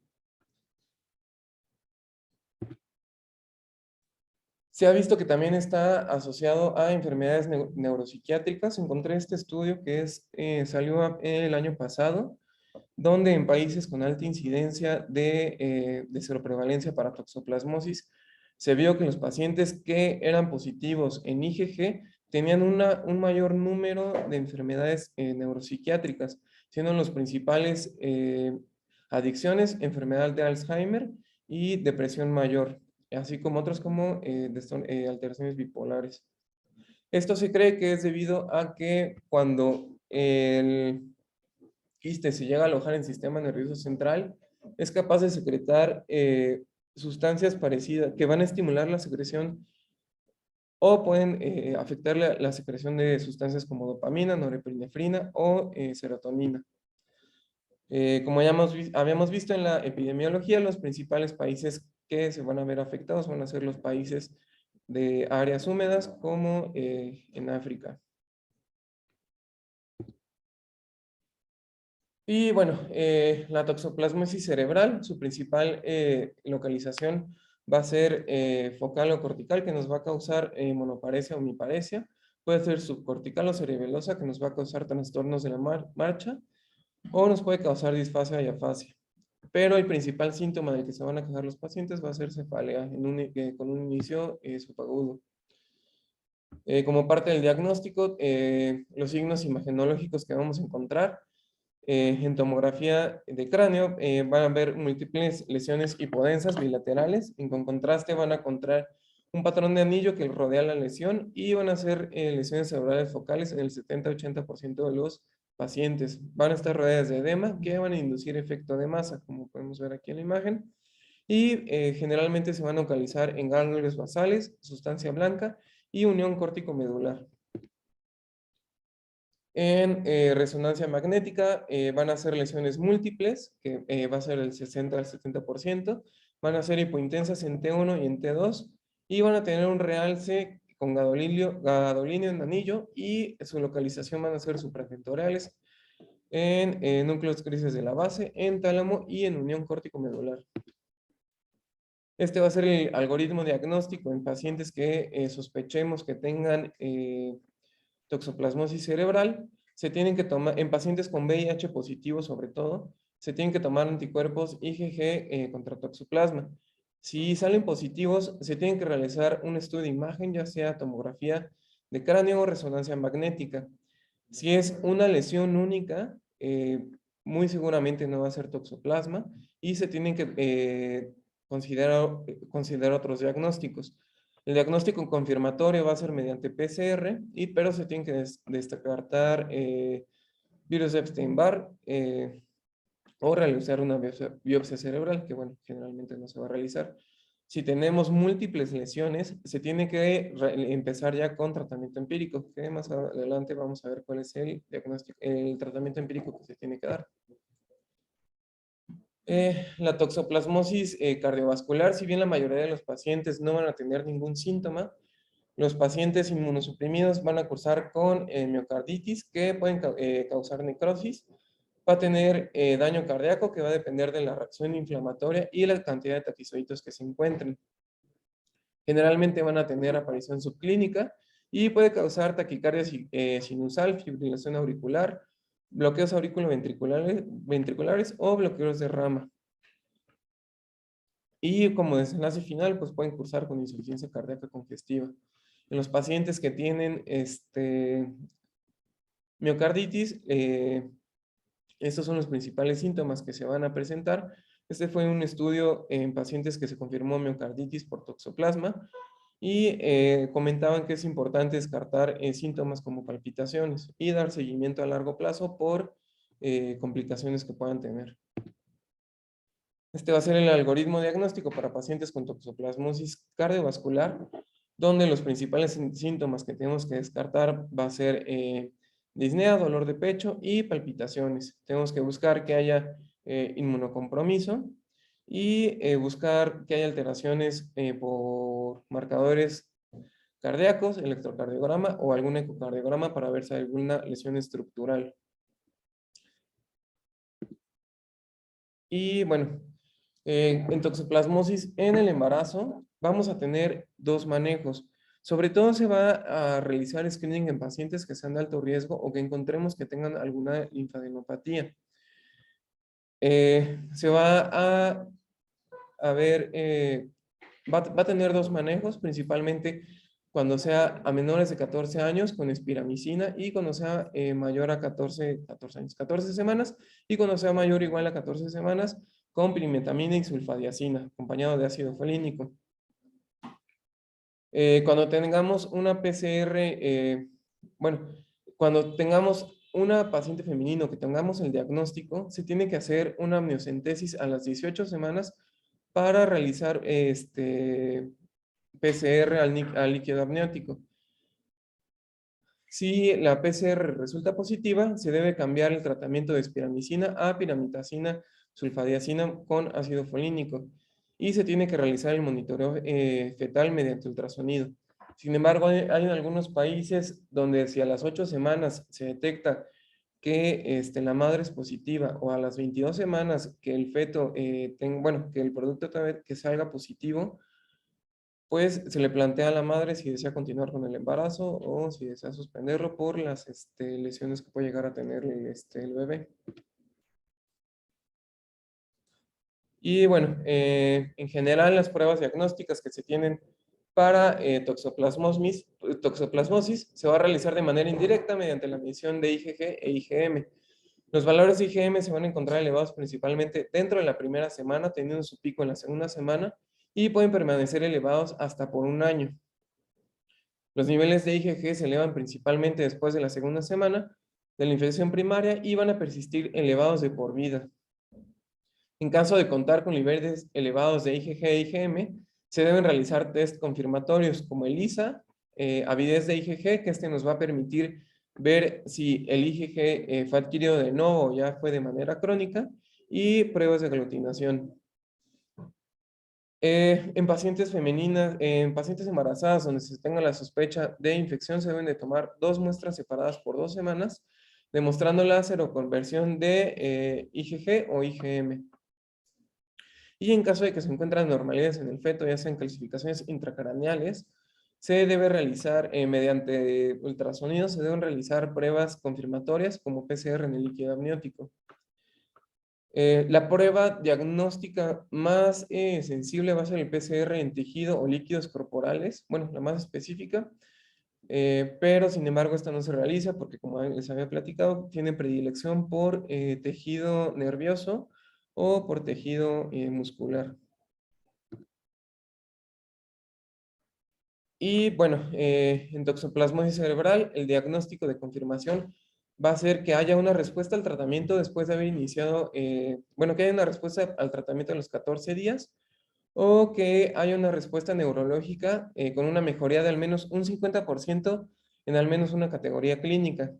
Se ha visto que también está asociado a enfermedades neuropsiquiátricas. Encontré este estudio que salió el año pasado, donde en países con alta incidencia de seroprevalencia para toxoplasmosis, se vio que los pacientes que eran positivos en IgG tenían un mayor número de enfermedades neuropsiquiátricas, siendo los principales adicciones, enfermedad de Alzheimer y depresión mayor, así como otros como alteraciones bipolares. Esto se cree que es debido a que cuando el quiste se llega a alojar en el sistema nervioso central, es capaz de secretar sustancias parecidas que van a estimular la secreción o pueden afectar la secreción de sustancias como dopamina, norepinefrina o serotonina. Como ya habíamos visto en la epidemiología, los principales países que se van a ver afectados van a ser los países de áreas húmedas como en África. Y bueno, la toxoplasmosis cerebral, su principal localización va a ser focal o cortical, que nos va a causar monoparesia o omniparesia. Puede ser subcortical o cerebelosa, que nos va a causar trastornos de la marcha, o nos puede causar disfasia y afasia. Pero el principal síntoma del que se van a quejar los pacientes va a ser cefalea, con un inicio subagudo. Como parte del diagnóstico, los signos imagenológicos que vamos a encontrar en tomografía de cráneo van a haber múltiples lesiones hipodensas bilaterales. Con contraste van a encontrar un patrón de anillo que rodea la lesión y van a ser lesiones cerebrales focales en el 70-80% de los pacientes. Van a estar rodeadas de edema que van a inducir efecto de masa, como podemos ver aquí en la imagen. Y generalmente se van a localizar en ganglios basales, sustancia blanca y unión córtico-medular. En resonancia magnética van a ser lesiones múltiples, que va a ser el 60 al 70%, van a ser hipointensas en T1 y en T2, y van a tener un realce con gadolinio en anillo, y su localización van a ser supratentoriales en núcleos grises de la base, en tálamo y en unión córtico-medular. Este va a ser el algoritmo diagnóstico en pacientes que sospechemos que tengan toxoplasmosis cerebral. Se tienen que tomar, en pacientes con VIH positivo sobre todo, se tienen que tomar anticuerpos IgG contra toxoplasma. Si salen positivos, se tienen que realizar un estudio de imagen, ya sea tomografía de cráneo o resonancia magnética. Si es una lesión única, muy seguramente no va a ser toxoplasma y se tienen que considerar otros diagnósticos. El diagnóstico confirmatorio va a ser mediante PCR, pero se tiene que descartar virus de Epstein-Barr o realizar una biopsia cerebral, que bueno, generalmente no se va a realizar. Si tenemos múltiples lesiones, se tiene que empezar ya con tratamiento empírico, que más adelante vamos a ver cuál es el diagnóstico, el tratamiento empírico que se tiene que dar. La toxoplasmosis cardiovascular, si bien la mayoría de los pacientes no van a tener ningún síntoma, los pacientes inmunosuprimidos van a cursar con miocarditis que pueden causar necrosis, va a tener daño cardíaco que va a depender de la reacción inflamatoria y la cantidad de taquizoitos que se encuentren. Generalmente van a tener aparición subclínica y puede causar taquicardia sinusal, fibrilación auricular, bloqueos auriculoventriculares o bloqueos de rama. Y como desenlace final, pues pueden cursar con insuficiencia cardíaca congestiva. En los pacientes que tienen miocarditis, estos son los principales síntomas que se van a presentar. Este fue un estudio en pacientes que se confirmó miocarditis por toxoplasma y comentaban que es importante descartar síntomas como palpitaciones y dar seguimiento a largo plazo por complicaciones que puedan tener. Este va a ser el algoritmo diagnóstico para pacientes con toxoplasmosis cardiovascular, donde los principales síntomas que tenemos que descartar va a ser disnea, dolor de pecho y palpitaciones. Tenemos que buscar que haya inmunocompromiso y buscar que haya alteraciones por marcadores cardíacos, electrocardiograma o algún ecocardiograma para ver si hay alguna lesión estructural. Y bueno, en toxoplasmosis en el embarazo vamos a tener dos manejos. Sobre todo se va a realizar screening en pacientes que sean de alto riesgo o que encontremos que tengan alguna linfadenopatía. Se va a ver, va a tener dos manejos, principalmente cuando sea a menores de 14 años con espiramicina y cuando sea mayor a 14 años, 14 semanas, y cuando sea mayor o igual a 14 semanas con pirimetamina y sulfadiacina, acompañado de ácido folínico. Cuando tengamos una PCR, bueno, cuando tengamos una paciente femenino que tengamos el diagnóstico, se tiene que hacer una amniocentesis a las 18 semanas para realizar PCR al líquido amniótico. Si la PCR resulta positiva, se debe cambiar el tratamiento de espiramicina a piramitacina sulfadiacina con ácido folínico y se tiene que realizar el monitoreo fetal mediante ultrasonido. Sin embargo, hay en algunos países donde si a las 8 semanas se detecta que la madre es positiva o a las 22 semanas que el feto, que el producto que salga positivo, pues se le plantea a la madre si desea continuar con el embarazo o si desea suspenderlo por las lesiones que puede llegar a tener el bebé. Y bueno, en general las pruebas diagnósticas que se tienen para toxoplasmosis se va a realizar de manera indirecta mediante la medición de IgG e IgM. Los valores de IgM se van a encontrar elevados principalmente dentro de la primera semana, teniendo su pico en la segunda semana, y pueden permanecer elevados hasta por un año. Los niveles de IgG se elevan principalmente después de la segunda semana de la infección primaria y van a persistir elevados de por vida. En caso de contar con niveles elevados de IgG e IgM, se deben realizar test confirmatorios como el ELISA, avidez de IgG, que nos va a permitir ver si el IgG fue adquirido de nuevo o ya fue de manera crónica, y pruebas de aglutinación. En pacientes femeninas, en pacientes embarazadas donde se tenga la sospecha de infección, se deben de tomar 2 muestras separadas por 2 semanas, demostrando la seroconversión de IgG o IgM. Y en caso de que se encuentren anormalidades en el feto, ya sean calcificaciones intracraneales, se debe realizar mediante ultrasonido, se deben realizar pruebas confirmatorias como PCR en el líquido amniótico. La prueba diagnóstica más sensible va a ser el PCR en tejido o líquidos corporales, bueno, la más específica, pero sin embargo esta no se realiza porque, como les había platicado, tiene predilección por tejido nervioso o por tejido muscular. Y bueno, en toxoplasmosis cerebral, el diagnóstico de confirmación va a ser que haya una respuesta al tratamiento después de haber iniciado, bueno, que haya una respuesta al tratamiento a los 14 días, o que haya una respuesta neurológica con una mejoría de al menos un 50% en al menos una categoría clínica,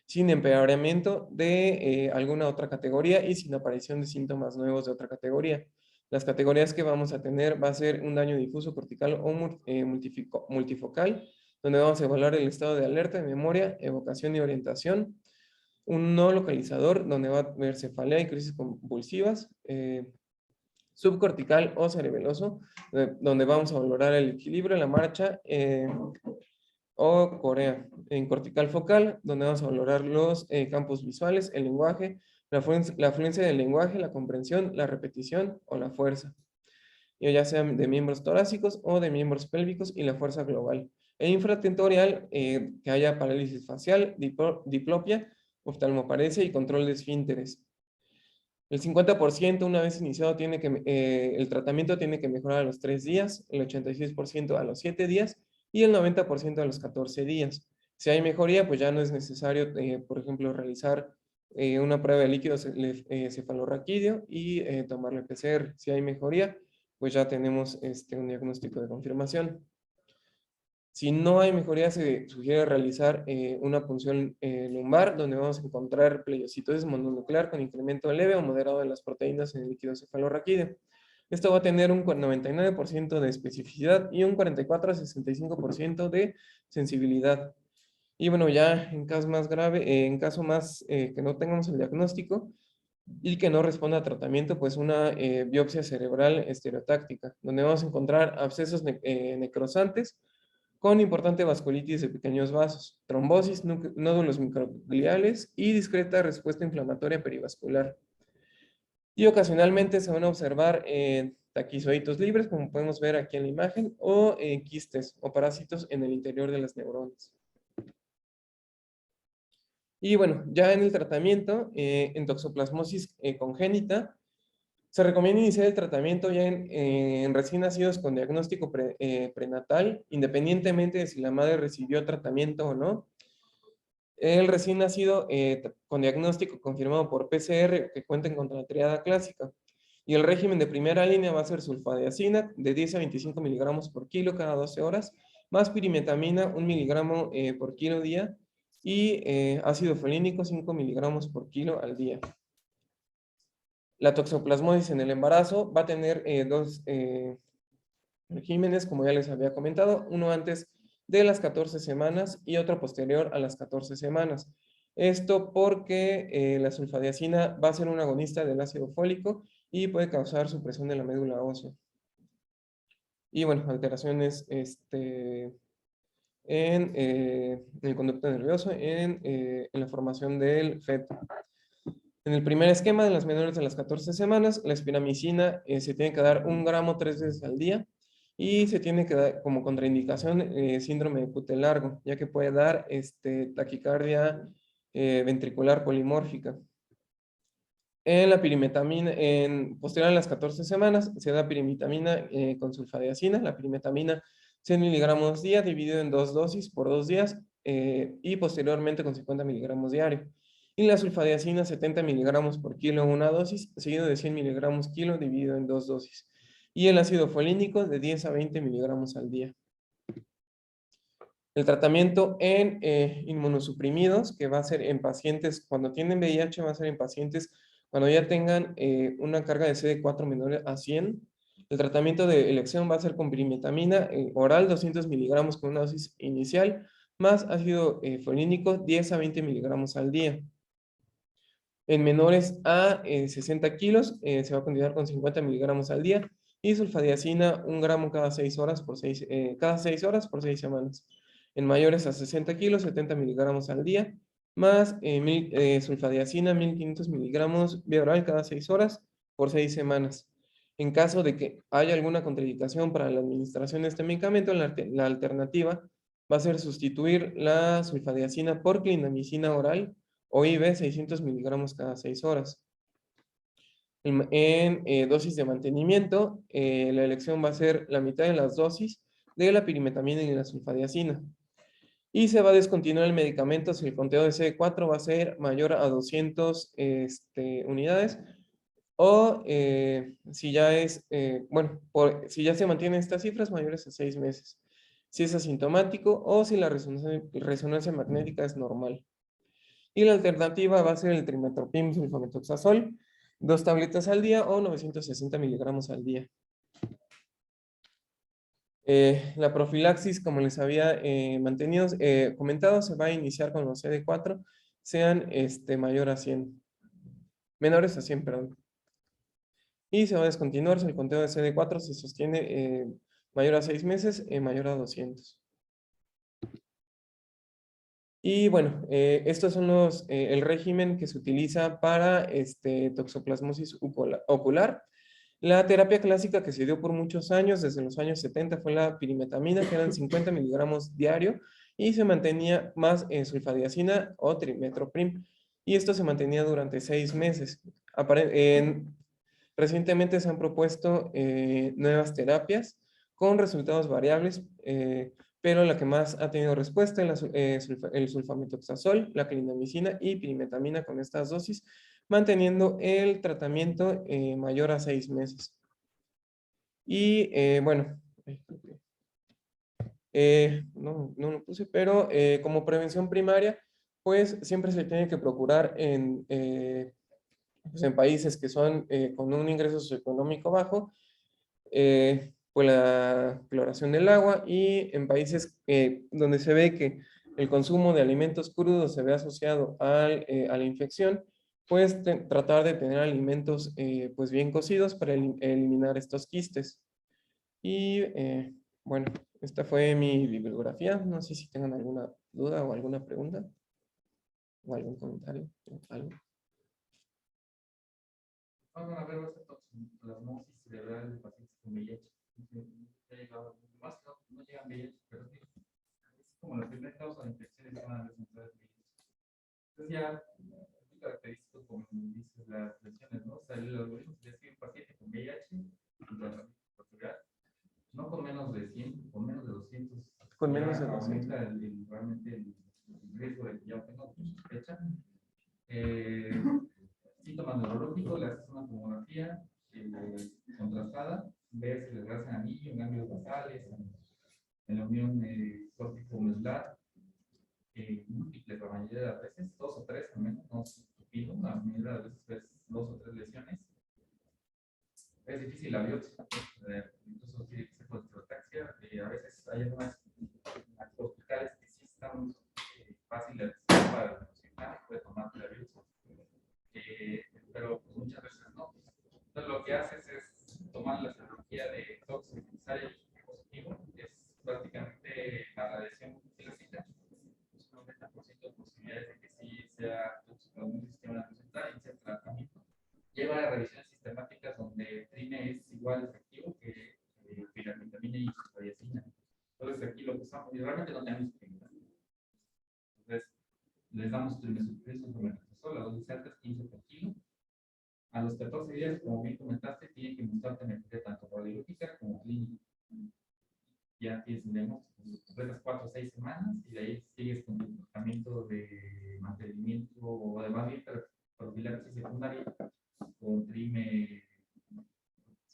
sin empeoramiento de alguna otra categoría y sin aparición de síntomas nuevos de otra categoría. Las categorías que vamos a tener va a ser un daño difuso cortical o multifocal, donde vamos a evaluar el estado de alerta, de memoria, evocación y orientación. Un no localizador, donde va a haber cefalea y crisis convulsivas. Subcortical o cerebeloso, donde vamos a valorar el equilibrio, la marcha o corea. En cortical focal, donde vamos a valorar los campos visuales, el lenguaje, la fluencia del lenguaje, la comprensión, la repetición o la fuerza, ya sean de miembros torácicos o de miembros pélvicos, y la fuerza global. E infratentorial, que haya parálisis facial, diplopia, oftalmoparesia y control de esfínteres. El 50% una vez iniciado el tratamiento tiene que mejorar a los 3 días, el 86% a los 7 días y el 90% a los 14 días. Si hay mejoría, pues ya no es necesario, por ejemplo, realizar una prueba de líquido cefalorraquídeo y tomarle PCR. Si hay mejoría, pues ya tenemos un diagnóstico de confirmación. Si no hay mejoría, se sugiere realizar una punción lumbar, donde vamos a encontrar pleiocitosis mononuclear con incremento leve o moderado de las proteínas en el líquido cefalorraquídeo. Esto va a tener un 99% de especificidad y un 44 a 65% de sensibilidad. Y bueno, ya en caso más grave, en caso más que no tengamos el diagnóstico y que no responda a tratamiento, pues una biopsia cerebral estereotáctica, donde vamos a encontrar abscesos necrosantes con importante vasculitis de pequeños vasos, trombosis, nódulos microgliales y discreta respuesta inflamatoria perivascular. Y ocasionalmente se van a observar taquizoitos libres, como podemos ver aquí en la imagen, o quistes o parásitos en el interior de las neuronas. Y bueno, ya en el tratamiento, en toxoplasmosis congénita, se recomienda iniciar el tratamiento ya en recién nacidos con diagnóstico prenatal, independientemente de si la madre recibió tratamiento o no. El recién nacido con diagnóstico confirmado por PCR que cuenten con la triada clásica. Y el régimen de primera línea va a ser sulfadiazina de 10 a 25 miligramos por kilo cada 12 horas, más pirimetamina 1 miligramo por kilo día y ácido folínico 5 miligramos por kilo al día. La toxoplasmosis en el embarazo va a tener dos regímenes, como ya les había comentado, uno antes de las 14 semanas y otro posterior a las 14 semanas. Esto porque la sulfadiazina va a ser un agonista del ácido fólico y puede causar supresión de la médula ósea. Y bueno, alteraciones en el conducto nervioso, en la formación del feto. En el primer esquema, de las menores de las 14 semanas, la espiramicina se tiene que dar 1 gramo 3 veces al día y se tiene que dar como contraindicación síndrome de Cute largo, ya que puede dar taquicardia ventricular polimórfica. En la pirimetamina, posterior a las 14 semanas, se da pirimetamina con sulfadiazina, la pirimetamina 100 miligramos día dividido en 2 dosis por 2 días y posteriormente con 50 miligramos diario. Y la sulfadiazina 70 miligramos por kilo en una dosis, seguido de 100 miligramos kilo dividido en 2 dosis. Y el ácido folínico de 10 a 20 miligramos al día. El tratamiento en inmunosuprimidos, que va a ser en pacientes, cuando tienen VIH, va a ser en pacientes cuando ya tengan una carga de CD4 menor a 100. El tratamiento de elección va a ser con pirimetamina oral 200 miligramos con una dosis inicial, más ácido folínico 10 a 20 miligramos al día. En menores a 60 kilos se va a continuar con 50 miligramos al día y sulfadiacina 1 gramo cada 6 horas cada 6 horas por 6 semanas. En mayores a 60 kilos, 70 miligramos al día, más sulfadiacina 1500 miligramos vía oral cada 6 horas por 6 semanas. En caso de que haya alguna contraindicación para la administración de este medicamento, la alternativa va a ser sustituir la sulfadiacina por clindamicina oral o IV 600 miligramos cada 6 horas. En dosis de mantenimiento, la elección va a ser la mitad de las dosis de la pirimetamina y la sulfadiacina. Y se va a descontinuar el medicamento si el conteo de CD4 va a ser mayor a 200 unidades o si ya es, si ya se mantienen estas cifras mayores a 6 meses. Si es asintomático o si la resonancia magnética es normal. Y la alternativa va a ser el trimethoprim sulfamethoxazol, 2 tabletas al día o 960 miligramos al día. La profilaxis, como les había comentado, se va a iniciar con los CD4, sean mayor a 100, menores a 100, perdón. Y se va a descontinuar si el conteo de CD4 se sostiene mayor a 6 meses, mayor a 200. Y bueno, estos son el régimen que se utiliza para toxoplasmosis ocular. La terapia clásica que se dio por muchos años, desde los años 70, fue la pirimetamina, que eran 50 miligramos diario, y se mantenía más sulfadiacina o trimethoprim. Y esto se mantenía durante 6 meses. Recientemente se han propuesto nuevas terapias con resultados variables, pero la que más ha tenido respuesta es el sulfamethoxazol, la clindamicina y pirimetamina con estas dosis, manteniendo el tratamiento mayor a 6 meses. Y bueno, no lo puse, pero como prevención primaria, pues siempre se tiene que procurar pues en países que son con un ingreso socioeconómico bajo, pues la cloración del agua, y en países donde se ve que el consumo de alimentos crudos se ve asociado a la infección, pues tratar de tener alimentos pues bien cocidos para eliminar estos quistes. Y bueno, esta fue mi bibliografía. No sé si tengan alguna duda o alguna pregunta o algún comentario. ¿Algo? Vamos a ver esta toxoplasmosis cerebral de pacientes con VIH. Más no llegan VIH, pero es como la primera causa de infecciones que van a desarrollar VIH. Entonces ya es característico, como dices, las lesiones, ¿no? O sea, el algoritmo sería que un paciente con VIH, no con menos de 100, con menos de 200. Con menos de 200. Aumenta realmente el riesgo de que ya tenga sospecha. Síntomas neurológicos, le haces una tomografía contrastada, ves si les hacen anillo, ganglios basales, en la unión córtico-medular, múltiples, la mayoría de las veces, 2 o 3 al menos, no supino, la mayoría de las veces ves 2 o 3 lesiones. Es difícil la biopsia, incluso tiene que ser por protaxia. A veces hay algunas hospitales que sí están fáciles para diagnosticar, puede tomar la biopsia. Pero pues, muchas veces no. Entonces lo que haces es tomar la cirugía de tóxico necesario y positivo, es prácticamente la radiación clásica, es un 90% de posibilidades de que sí sea tóxico en un sistema de inicia el tratamiento. Lleva revisiones sistemáticas donde trine es igual de efectivo que piravitamina y sulfadiacina. Entonces aquí lo que usamos, y realmente no tenemos piravitamina. Entonces les damos trimesulfurizo, la dosis alta es 15 por kilo. A los 14 días, como bien comentaste, tiene que mostrarte energía tanto radiológica como clínica. Ya tienes, completas 4 o 6 semanas y de ahí sigues con tu tratamiento de mantenimiento o además bien profilaxis secundaria con trime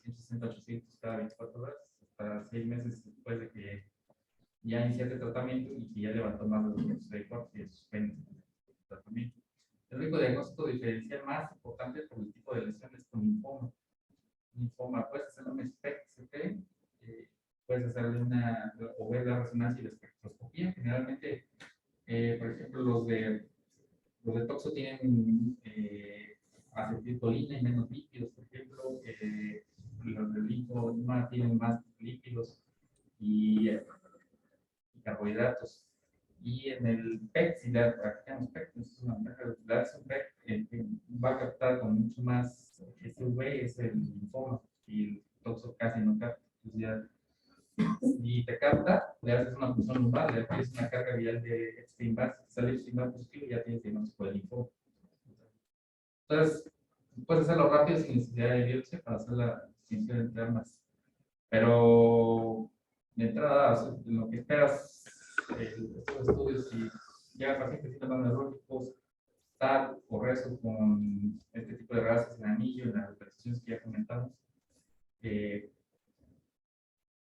160-800 cada 24 horas hasta 6 meses después de que ya iniciaste el tratamiento y que ya levantó más de 264 y suspende el tratamiento. El único diagnóstico diferencial más importante por el tipo de lesión es con linfoma. Linfoma, puedes hacer un SPECT-CT, puedes hacerle o ver la resonancia y la espectroscopía. Generalmente, por ejemplo, los de toxo tienen tiene menos lípidos, por ejemplo, los del linfoma tienen más lípidos y carbohidratos. Y en el PET, si le practicamos PET, es una placa un PET, que va a captar con mucho más SV, es el linfoma, y el toxo casi no capta. Entonces ya, si te capta, le haces una punción lumbar, le haces una carga viral de Epstein-Barr, si sale Epstein-Barr positivo, ya tienes diagnóstico de linfoma. Entonces, puedes hacerlo rápido sin necesidad de biopsia para hacer la distinción entre ambas. Pero, de entrada, o sea, lo que esperas, estos estudios, si llega pacientes síntomas neurológicos, TAC o rezo con este tipo de grasas en anillo, en las repeticiones que ya comentamos,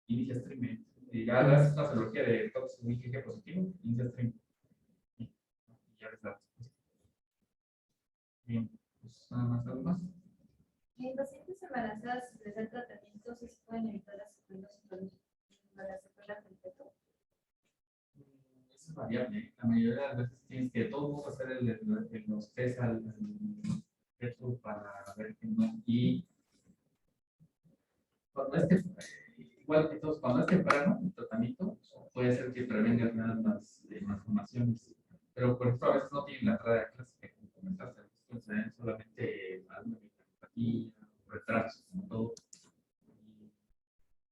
inicia stream. Y ya haces una serología de tóxico IgG positivo, inicia stream. Y ya les da. Bien, pues nada más, algo más. En pacientes embarazadas, si les dan tratamiento, ¿se pueden evitar las secuelas para la secuela completa? Eso es variable. La mayoría de las veces tienes que todos hacer los test al feto para ver que no. Y cuando es igual que todos, cuando es temprano el tratamiento, puede ser que prevenga más malformaciones. Pero por ejemplo, a veces no tienen la entrada clásica que comentaste. Entonces, se ven solamente alguna micropatía, retrasos, como todo.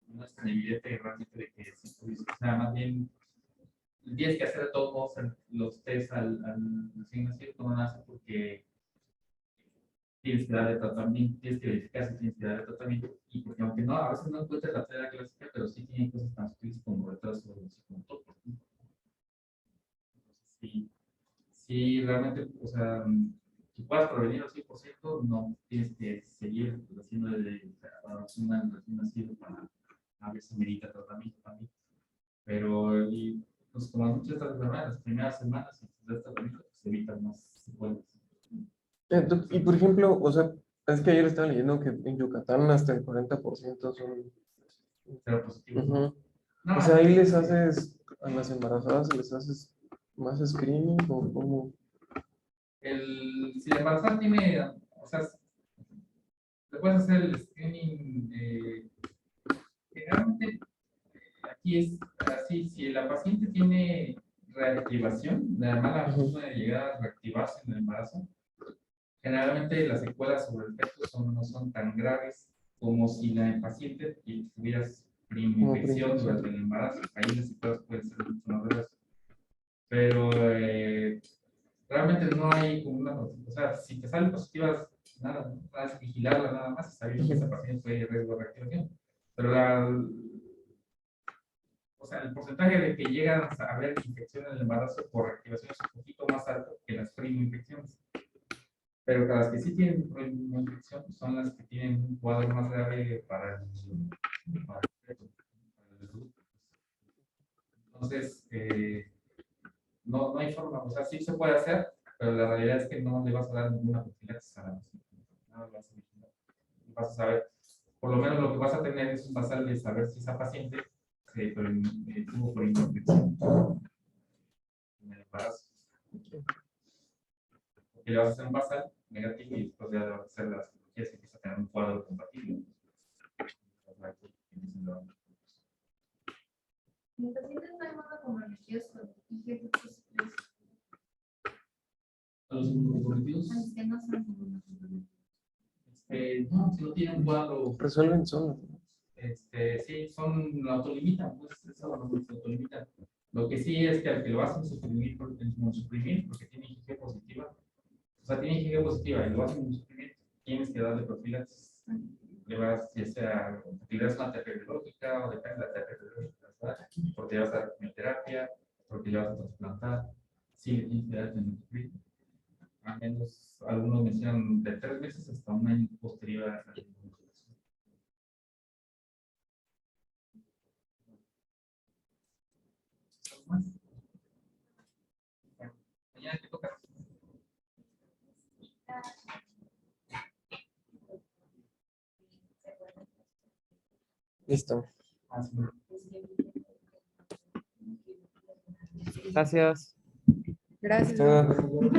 Y no es tan evidente realmente de que si tuviste, o sea, más bien tienes que hacer todos los test al recién nacido cuando nace porque tienes que darle tratamiento, tienes que verificar si tienes que darle tratamiento y porque aunque no, a veces no encuentras la tarea clásica, pero sí tienen cosas tan sutiles como retraso psicomotor, por ejemplo. Entonces, sí, realmente, o sea, si puedes prevenir al 100%, no tienes que seguir haciendo un recién nacido para a ver si merita tratamiento también. Pero, pues, como muchas de estas enfermedades, las primeras semanas de tratamiento, pues, se evitan más secuelas. Y por ejemplo, o sea, es que ayer estaba leyendo que en Yucatán hasta el 40% son... Pero positivo. Ujú. No, O sea, ahí les haces, a las embarazadas, les haces más screening o cómo. si la embarazada tiene, o sea, le puedes hacer el screening, generalmente, aquí es así, si la paciente tiene reactivación, la mala forma de llegar a reactivarse en el embarazo, generalmente las secuelas sobre el feto no son tan graves como si la paciente tuviera infección durante el embarazo. Ahí las secuelas pueden ser mucho más graves. Pero realmente no hay como una, o sea, si te salen positivas, nada, vas a vigilarla nada más y saber que esa paciente puede riesgo de reactivación. Pero o sea, el porcentaje de que llegan a haber infección en el embarazo por reactivación es un poquito más alto que las primo-infecciones. Pero las que sí tienen primo-infección son las que tienen un cuadro más grave para el adulto. Entonces, no hay forma, o sea, sí se puede hacer, pero la realidad es que no le vas a dar ninguna profilaxis a la paciente. No le vas a vigilar. Vas a saber, por lo menos lo que vas a tener es un basal de saber si esa paciente tuvo por infección en el embarazo. Porque le vas a hacer un basal negativo y después ya le vas a hacer la cirugía si empieza a tener un cuadro compatible. En pacientes no hay modo comprometidos con IgG positivos. A los inmunocomprometidos, A los que no son inmunocomprometidos. no, si no tienen un cuadro, Resuelven solos. sí, autolimitan, pues eso no se autolimitan. Lo que sí es que al que lo hacen suprimir, porque tiene IgG positiva, o sea, tiene IgG positiva y lo hacen suprimir, tienes que darle profilaxis. Le vas, ya sea, utilizas una terapia biológica o depende de la terapia biológica, ¿verdad? Porque le vas a dar quimioterapia, porque le vas a trasplantar, sí, le tienes que dar suprimir. Al menos algunos mencionan de 3 meses hasta un año posterior a la inmunización. ¿Algo más? Bueno, mañana te toca. Listo. Gracias. Gracias. Hasta luego.